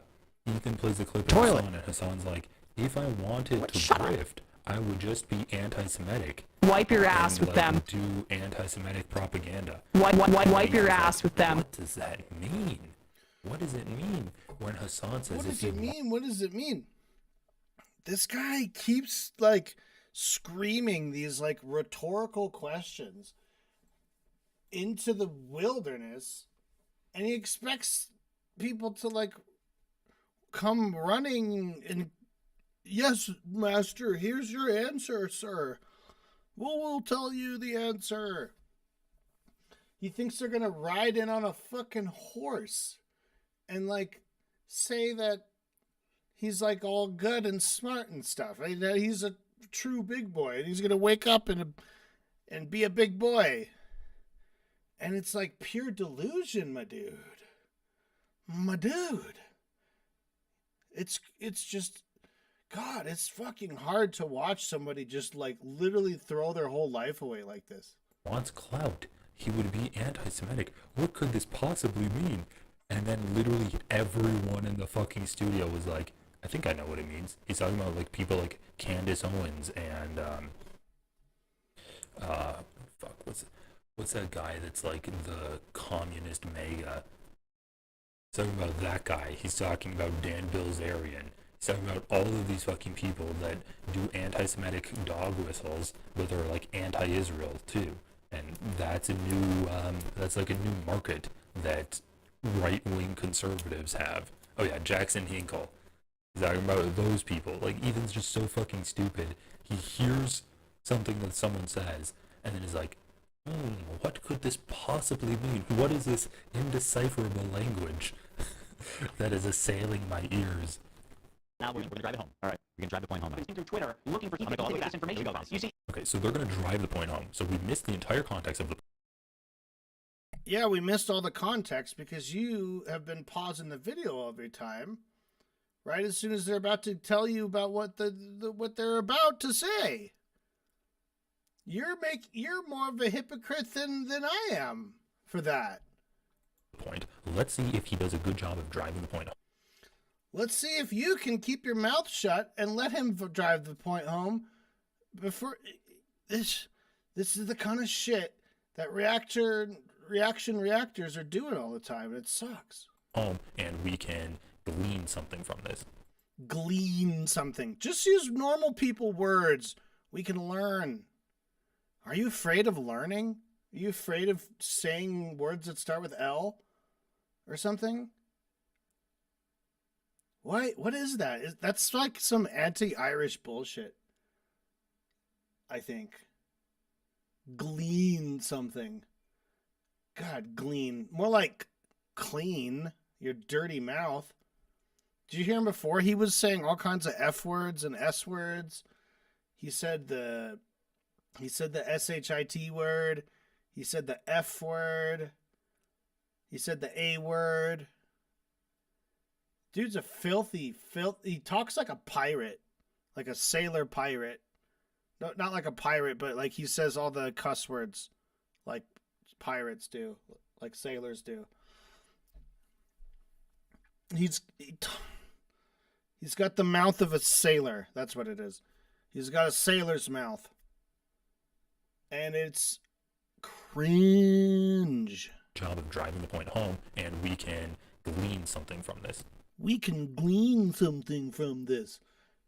Ethan plays a clip of Hassan and Hassan's like, if I wanted to grift, I would just be anti-Semitic. Wipe your ass and, with like, them. do anti-Semitic propaganda. Wipe your ass with them. What does that mean? What does it mean when Hassan says What if does you it mean? What does it mean? This guy keeps, like, screaming these, like, rhetorical questions into the wilderness, and he expects people to, like, come running and, yes, master, here's your answer, sir. We'll tell you the answer. He thinks they're gonna ride in on a fucking horse and, like, say that he's, like, all good and smart and stuff. I mean, that he's a true big boy, and he's gonna wake up and be a big boy. And it's like pure delusion, my dude. My dude. It's just, God, it's fucking hard to watch somebody just, like, literally throw their whole life away like this. wants clout, he would be anti-Semitic. What could this possibly mean? And then literally everyone in the fucking studio was like, I think I know what it means. He's talking about, like, people like Candace Owens and what's that guy that's like the communist mega? He's talking about that guy. He's talking about Dan Bilzerian. He's talking about all of these fucking people that do anti-Semitic dog whistles, but they're like anti-Israel too. And that's a new, that's like a new market that right-wing conservatives have. Oh yeah, Jackson Hinkle. He's talking about those people. Like, Ethan's just so fucking stupid. He hears something that someone says, and then is like, what could this possibly mean? What is this indecipherable language that is assailing my ears? Now we're gonna drive it home. All right, we can drive the point home now. Through Twitter, looking for gonna go all the way back. this information Here we go, from. guys. You see, Okay, so they're going to drive the point home. So we missed the entire context of the... Yeah, we missed all the context because you have been pausing the video every time, right as soon as they're about to tell you about what what they're about to say. You're more of a hypocrite than I am for that. point. Let's see if he does a good job of driving the point home. Let's see if you can keep your mouth shut and let him drive the point home before this is the kind of shit that reaction reactors are doing all the time, and it sucks. Home, and we can glean something from this. Glean something. Just use normal people words. We can learn. Are you afraid of learning? Are you afraid of saying words that start with L or something? What is that? That's like some anti-Irish bullshit, I think. Glean something. God, glean. More like clean your dirty mouth. Did you hear him before? He was saying all kinds of F words and S words. He said the SHIT word. He said the F word. He said the A word. Dude's a filthy. He talks like a pirate, like a sailor pirate. No, not like a pirate, but like he says all the cuss words, like pirates do, like sailors do. He's got the mouth of a sailor. That's what it is. He's got a sailor's mouth, and it's cringe. Job of driving the point home, and we can glean something from this. We can glean something from this.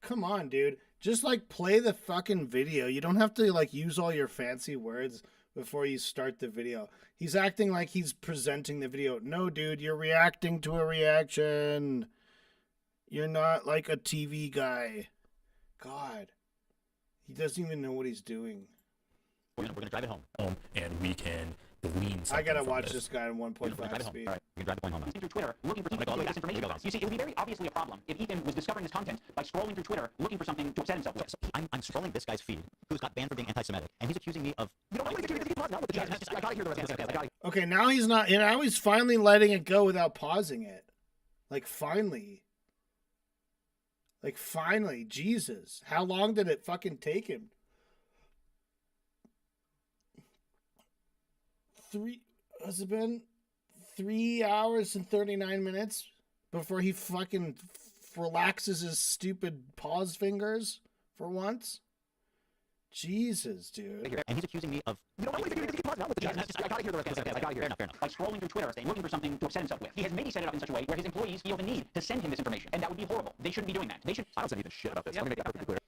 Come on, dude. Just like play the fucking video. You don't have to like use all your fancy words before you start the video. He's acting like he's presenting the video. No, dude, you're reacting to a reaction. You're not like a TV guy. God. He doesn't even know what he's doing. We're gonna drive it home. And we can glean something I gotta from watch this guy in We're gonna 1.5 drive it home. speed. All right, we can drive the point home now. Through Twitter, looking for something to get this information about. You see, it would be very obviously a problem if Ethan was discovering this content by scrolling through Twitter, looking for something to upset himself with. I'm scrolling this guy's feed, who's got banned for being anti-Semitic, and he's accusing me of. You know, I'm gonna get now with the chat. I gotta hear the rest of this. I gotta. Okay, now he's not. Now he's finally letting it go without pausing it. Like finally. Like finally, Jesus! How long did it fucking take him? Has it been 3 hours and 39 minutes before he fucking relaxes his stupid pause fingers for once? Jesus, dude. And he's accusing me of. You know, I'm gonna get now with the chat. I gotta hear the rest of this. I gotta hear. Fair enough. By scrolling through Twitter, looking for something to upset himself with. He has maybe set it up in such a way where his employees feel the need to send him this information, and that would be horrible. They shouldn't be doing that. They should. I don't say anything shit about this. Let me make that perfectly clear.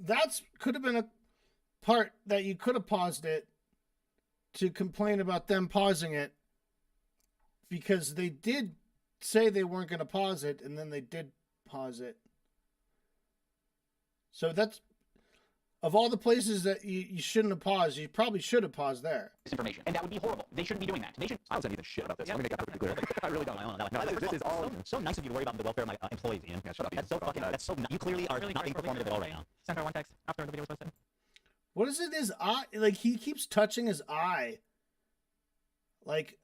That's could have been a part that you could have paused it to complain about them pausing it, because they did say they weren't going to pause it, and then they did pause it. So that's, of all the places that you shouldn't have paused, you probably should have paused there. This information, and that would be horrible. They shouldn't be doing that. They should. I don't say anything shit about this. Let me make that perfectly clear. I really don't. No, This is all. so nice of you to worry about the welfare of my employees, Ian. Yeah, shut up. That's so fucking. That's so. You clearly are not being performative at all right now. Sent her one text after the video was posted. What is it? His eye? Like, he keeps touching his eye. Like,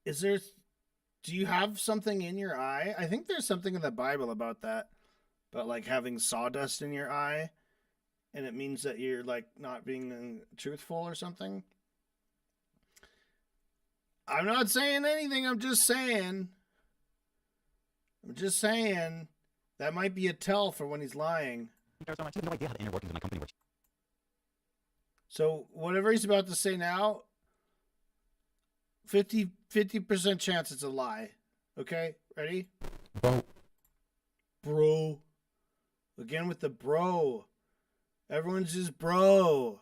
is there... Do you have something in your eye? I think there's something in the Bible about that. About, like, having sawdust in your eye. And it means that you're, like, not being truthful or something. I'm not saying anything. I'm just saying. That might be a tell for when he's lying. I have no idea how the inner workings of my company works. So whatever he's about to say now, 50% chance it's a lie. Okay? Ready? Bro. Again with the bro. Everyone's just bro.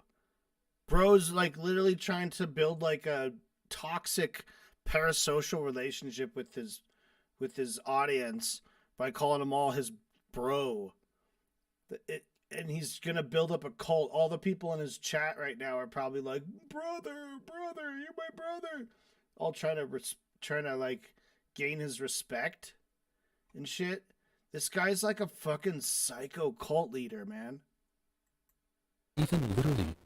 Bro's like literally trying to build like a toxic parasocial relationship with his audience by calling them all his bro. And he's gonna build up a cult. All the people in his chat right now are probably like, brother, you're my brother. All trying to like gain his respect and shit. This guy's like a fucking psycho cult leader, man. Even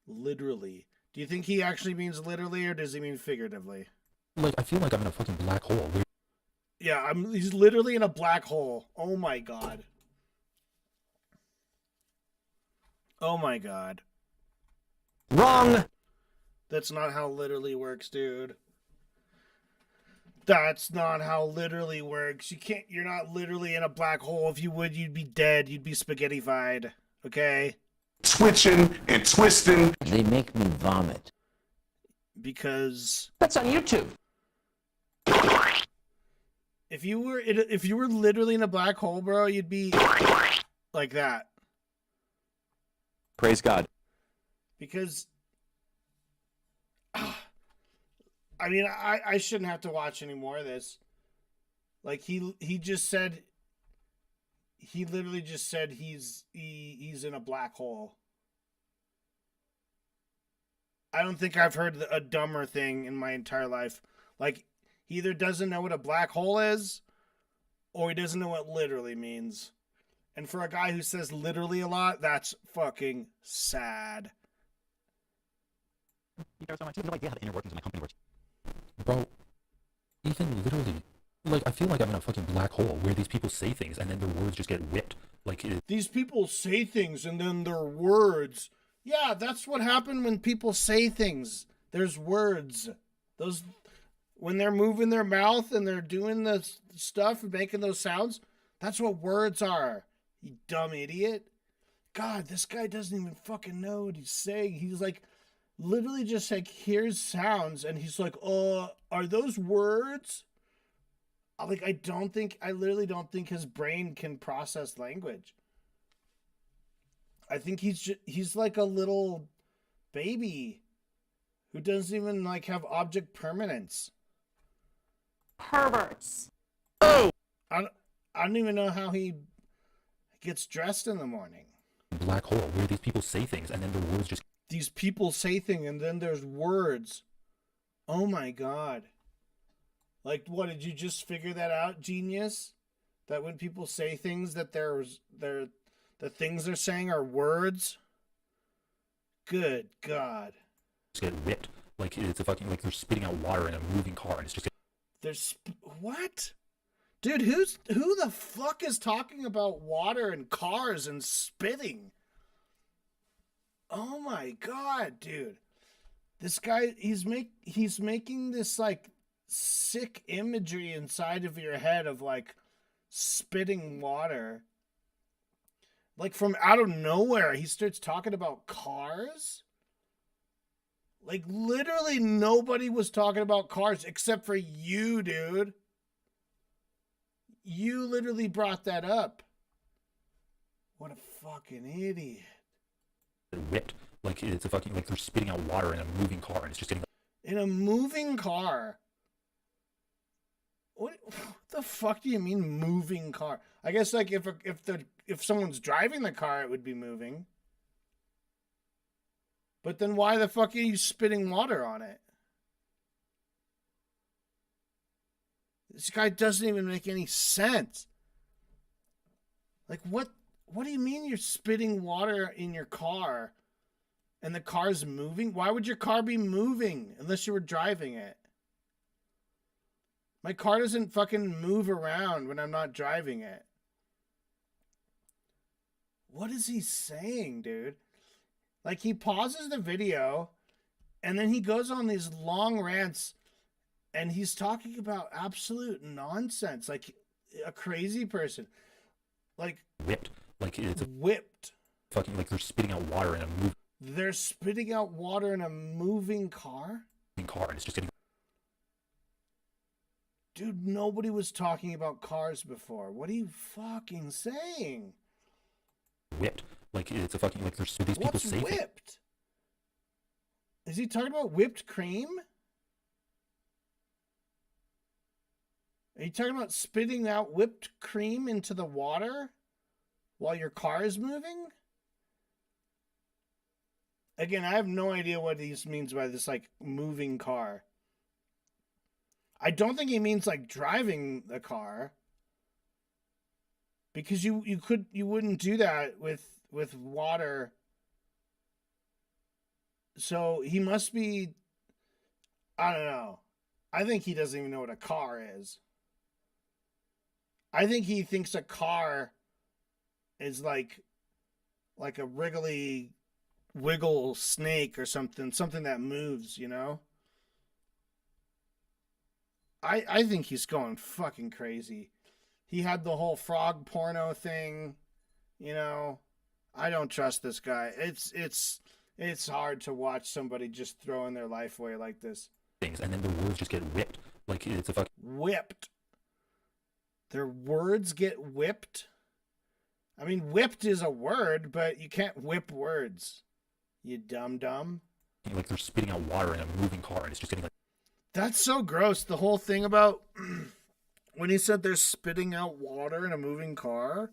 Literally. Do you think he actually means literally, or does he mean figuratively? Like, I feel like I'm in a fucking black hole. Yeah, he's literally in a black hole. Oh my god. Oh my god. Wrong! That's not how literally works, dude. That's not how literally works. You're not literally in a black hole. If you would, you'd be dead. You'd be spaghettified. Okay? twitching and twisting. They make me vomit. Because That's on YouTube. if you were literally in a black hole, bro, you'd be like that. Praise God. Because I mean, I shouldn't have to watch any more of this. Like he literally just said he's in a black hole. I don't think I've heard a dumber thing in my entire life. Like, he either doesn't know what a black hole is, or he doesn't know what literally means. And for a guy who says literally a lot, that's fucking sad. You guys have no idea how the inner workings of my company works. Bro, even literally, like, I feel like I'm in a fucking black hole where these people say things and then their words just get whipped. Like, These people say things and then their words. Yeah, that's what happened when people say things. There's words. Those, when they're moving their mouth and they're doing the stuff and making those sounds, that's what words are. You dumb idiot. God, this guy doesn't even fucking know what he's saying. He's like, literally just like hears sounds and he's like, are those words? I literally don't think his brain can process language. I think he's like a little baby who doesn't even like have object permanence. Perverts. I don't even know how he gets dressed in the morning. black hole where these people say things and then their words just... These people say things and then there's words. Oh my God. Like, what, did you just figure that out, genius? That when people say things that the things they're saying are words? Good God. Just get whipped. Like, it's a fucking, like, they're spitting out water in a moving car and it's just... What? Dude, who the fuck is talking about water and cars and spitting? Oh my God, dude. This guy, he's making this, like, sick imagery inside of your head of, like, spitting water. Like, from out of nowhere, he starts talking about cars. Like, literally nobody was talking about cars except for you, dude. You literally brought that up. What a fucking idiot. Whipped. Like, it's a fucking, like, they're spitting out water in a moving car and it's just getting... In a moving car? What the fuck do you mean moving car? I guess, like, if someone's driving the car, it would be moving. But then why the fuck are you spitting water on it? This guy doesn't even make any sense. Like, what do you mean you're spitting water in your car and the car's moving? Why would your car be moving unless you were driving it? My car doesn't fucking move around when I'm not driving it. What is he saying, dude? Like, he pauses the video and then he goes on these long rants and he's talking about absolute nonsense, like a crazy person. Like, whipped. Like, it's whipped. Fucking, like, they're spitting out water in a moving... They're spitting out water in a moving car? car and it's just getting... Dude, nobody was talking about cars before. What are you fucking saying? Whipped. Like, it's a fucking, like, there's these people say... What's whipped? Is he talking about whipped cream? Are you talking about spitting out whipped cream into the water while your car is moving? Again, I have no idea what he means by this, like, moving car. I don't think he means, like, driving the car. Because you wouldn't do that with water. So he must be, I don't know. I think he doesn't even know what a car is. I think he thinks a car is like a wriggly wiggle snake or something that moves, you know? I think he's going fucking crazy. He had the whole frog porno thing, you know? I don't trust this guy. It's hard to watch somebody just throwing their life away like this. things, and then the words just get whipped. Like it's a fucking Whipped. Their words get whipped. I mean, whipped is a word, but you can't whip words. You dumb. like they're spitting out water in a moving car, and it's just getting like That's so gross. The whole thing about when he said they're spitting out water in a moving car.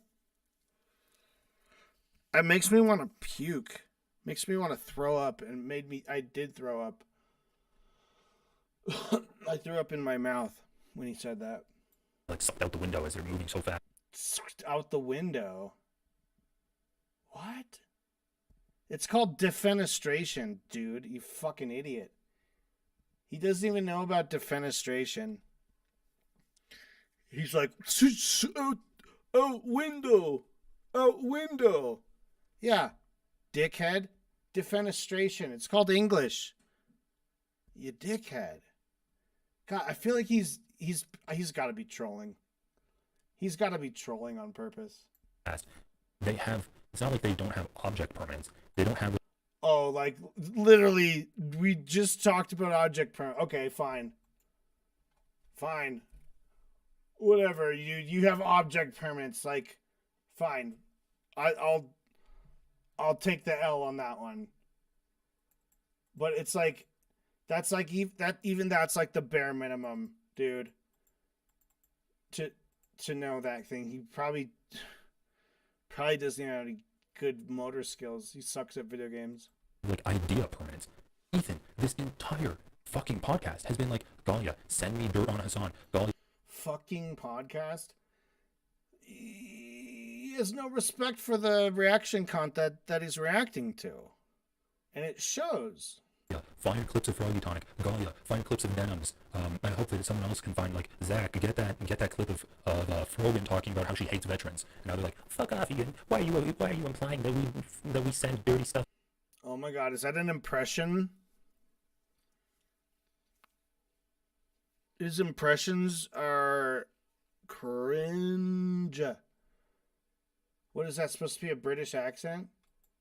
It makes me want to puke. Makes me want to throw up, and I did throw up. I threw up in my mouth when he said that. sucked out the window as they're moving so fast. Sucked out the window. What? It's called defenestration, dude. You fucking idiot. He doesn't even know about defenestration. He's like, out window. Out window. Yeah, dickhead. Defenestration. It's called English. You dickhead. God, I feel like he's got to be trolling. He's got to be trolling on purpose. They have. It's not like they don't have object permanents. They don't have. Oh, like literally, we just talked about object permanent. Okay, fine. Fine. Whatever. You have object permanents. Like, fine. I'll take the L on that one. But it's like, that's like that's like the bare minimum, dude. To know that thing, he probably doesn't have any good motor skills. He sucks at video games. Like idea permanents. Ethan, this entire fucking podcast has been like, Galia, send me dirt on Hassan. Galia. Fucking podcast. He has no respect for the reaction content that he's reacting to, and it shows. Find clips of Froggy Tonic. Galia, find clips of Denims. I hope that someone else can find, like, Zach, get that clip of Frogan talking about how she hates veterans. And now they're like, fuck off, Ian. Why are you implying that we send dirty stuff? Oh my god, is that an impression? His impressions are cringe. What is that supposed to be, a British accent?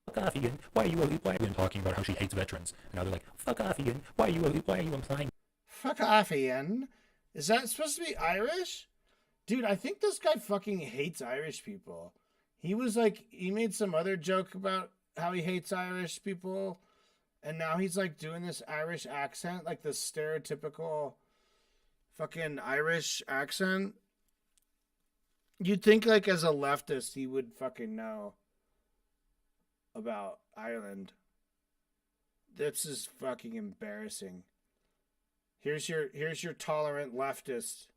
Fuck off, Ian. Why are you talking about how she hates veterans? And now they're like, fuck off, Ian. Why are you implying? Fuck off, Ian. Is that supposed to be Irish? Dude, I think this guy fucking hates Irish people. He made some other joke about how he hates Irish people, and now he's like doing this Irish accent, like the stereotypical fucking Irish accent. You'd think, like, as a leftist, he would fucking know about Ireland. This is fucking embarrassing. Here's your tolerant leftist.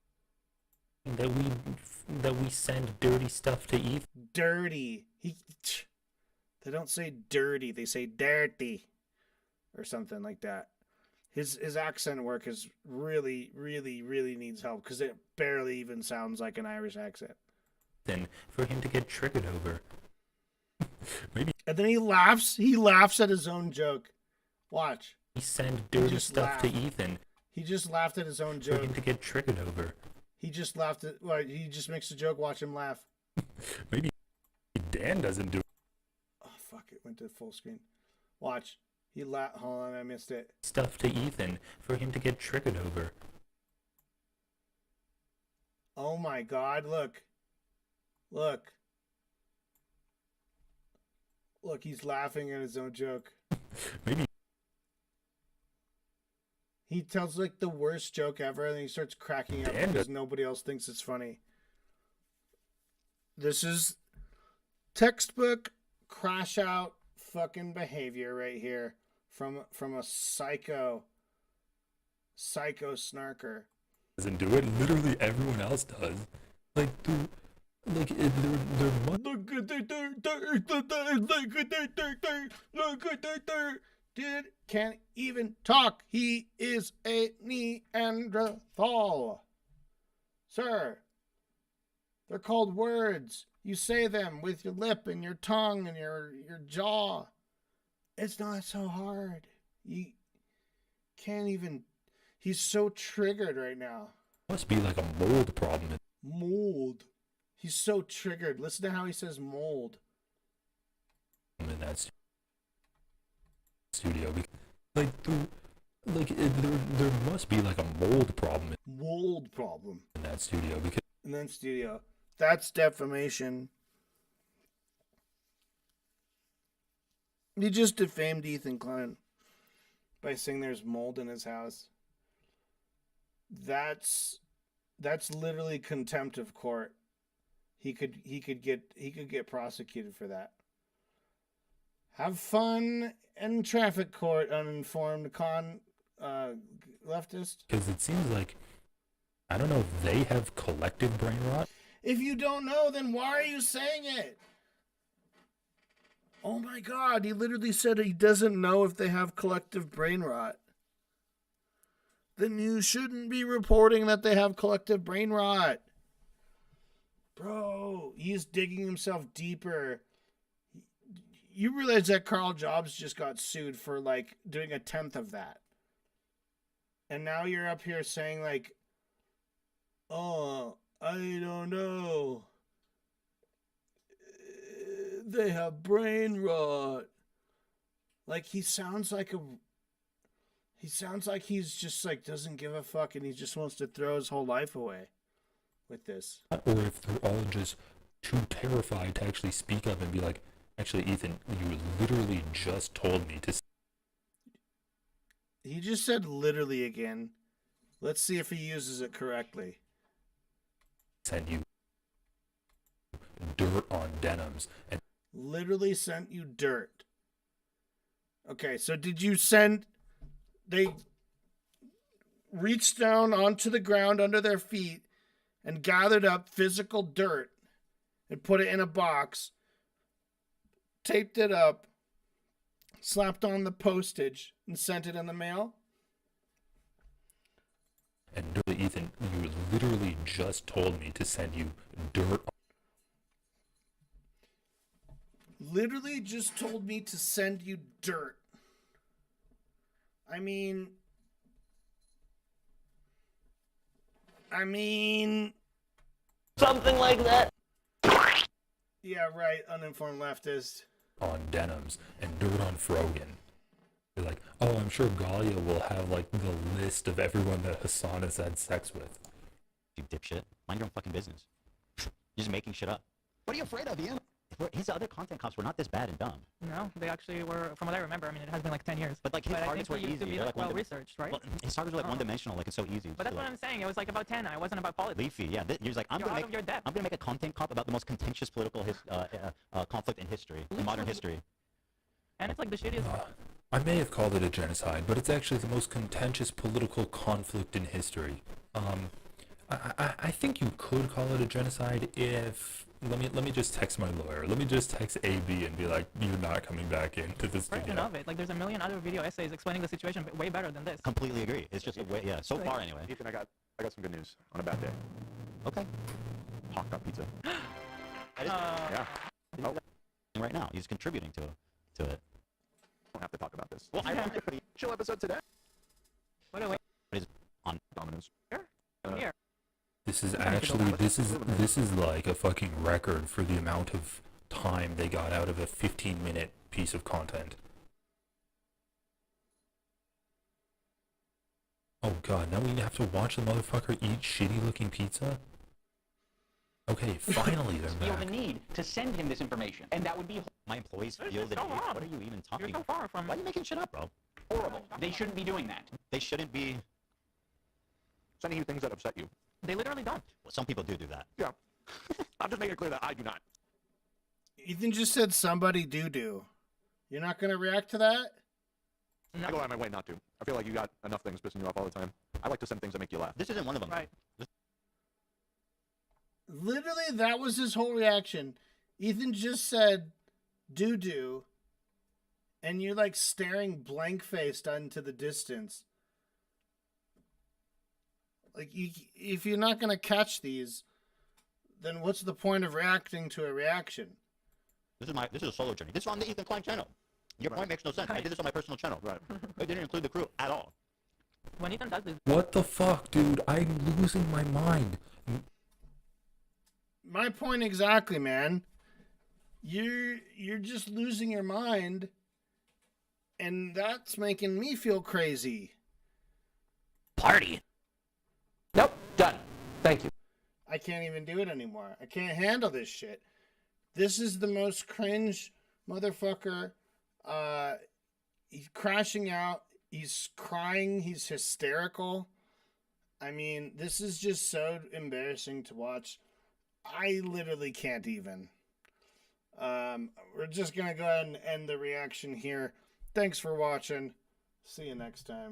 That we send dirty stuff to Ethan. Dirty. They don't say dirty, they say dirty, or something like that. His accent work is really needs help, because it barely even sounds like an Irish accent. Then for him to get triggered over. Maybe. And then he laughs at his own joke. Watch. We send dirty stuff to Ethan. He just laughed at his own For joke. him to get triggered over. He just laughed at, he just makes a joke, watch him laugh. Maybe Dan doesn't do it. Oh fuck, it went to full screen. Watch. He laughed. Hold on, I missed it. Stuff to Ethan for him to get triggered over. Oh my god, look. Look, he's laughing at his own joke. Maybe. He tells like the worst joke ever, and then he starts cracking up because nobody else thinks it's funny. This is textbook crash out fucking behavior right here from a psycho snarker. Doesn't do it. Literally everyone else does. Like, dude, like they're Look at the Dude can't even talk. He is a Neanderthal. Sir, they're called words. You say them with your lip and your tongue and your jaw. It's not so hard. You can't even... He's so triggered right now. Must be like a mold problem. Mold. He's so triggered. Listen to how he says mold. in that studio. There must be like a mold problem Mold problem in that studio because in that studio. That's defamation. You just defamed Ethan Klein by saying there's mold in his house. That's literally contempt of court. He could get prosecuted for that. Have fun in traffic court, uninformed leftist. because it seems like I don't know if they have collective brain rot. If you don't know, then why are you saying it? Oh my God, he literally said he doesn't know if they have collective brain rot. Then you shouldn't be reporting that they have collective brain rot. Bro, he's digging himself deeper. You realize that Carl Jobs just got sued for like doing 1/10 of that. And now you're up here saying like, oh, I don't know. They have brain rot. Like he sounds like he's just like doesn't give a fuck and he just wants to throw his whole life away with this. Or if they're all just too terrified to actually speak up and be like, actually, Ethan, you literally just told me to. He just said literally again. Let's see if he uses it correctly. Send you dirt on denims and Literally sent you dirt. Okay, so did you send... They reached down onto the ground under their feet and gathered up physical dirt and put it in a box, taped it up, slapped on the postage, and sent it in the mail? and Ethan, you literally just told me to send you dirt. Literally just told me to send you dirt. I mean... Something like that. Yeah, right, uninformed leftist. On denims and dirt on Frogan. You're like, oh, I'm sure Galia will have like the list of everyone that Hassan has had sex with. You dipshit. Mind your own fucking business. You're just making shit up. What are you afraid of, Ian? His other content cops were not this bad and dumb. No, they actually were, from what I remember, I mean, it has been like 10 years. But like his I targets were think he used to easy. be They're like like well researched, right? Well, his targets were like one-dimensional. Like it's so easy. But that's what I'm saying. It was like about 10. It wasn't about politics. Leafy, yeah. He was like, I'm You're gonna out of your depth. make a content cop about the most contentious political conflict in history, in modern history. And it's like the shittiest. I may have called it a genocide, but it's actually the most contentious political conflict in history. I think you could call it a genocide if let me just text my lawyer. Let me just text AB and be like, you're not coming back into the Version studio. of it. Like there's a million other video essays explaining the situation way better than this. Completely agree. It's just a way, yeah. So far, anyway. Ethan, I got some good news on a bad day. Okay. Hawk got pizza. Yeah. Oh, Right now, he's contributing to it. don't have to talk about this. Well, I want to put Chill episode today. Wait. on Dominance. Come here. This is actually this is like a fucking record for the amount of time they got out of a 15-minute piece of content. Oh god, now we have to watch the motherfucker eat shitty-looking pizza? Okay, finally they're Feel the back. need to send him this information, and that would be my employees This feel is that. so wrong. What are you even talking You're so about? far from. Why are you making shit up, bro? horrible. They shouldn't be doing that. They shouldn't be. Sending you things that upset you. They literally don't. Well, some people do that. Yeah. I'm just making it clear that I do not. Ethan just said somebody do. You're not going to react to that? No. I go out of my way not to. I feel like you got enough things pissing you off all the time. I like to send things that make you laugh. This isn't one of them. Right. Literally, that was his whole reaction. Ethan just said do, and you're like staring blank-faced into the distance. Like, if you're not going to catch these, then what's the point of reacting to a reaction? This is a solo journey. This is on the Ethan Klein channel. Your point makes no sense. I did this on my personal channel. Right. I didn't include the crew at all. When Ethan does this, What the fuck, dude? I'm losing my mind. My point exactly, man. you're just losing your mind, and that's making me feel crazy. Party. Nope, done. Thank you. I can't even do it anymore. I can't handle this shit. This is the most cringe motherfucker. He's crashing out. He's crying. He's hysterical. I mean, this is just so embarrassing to watch. I literally can't even. We're just going to go ahead and end the reaction here. Thanks for watching. See you next time.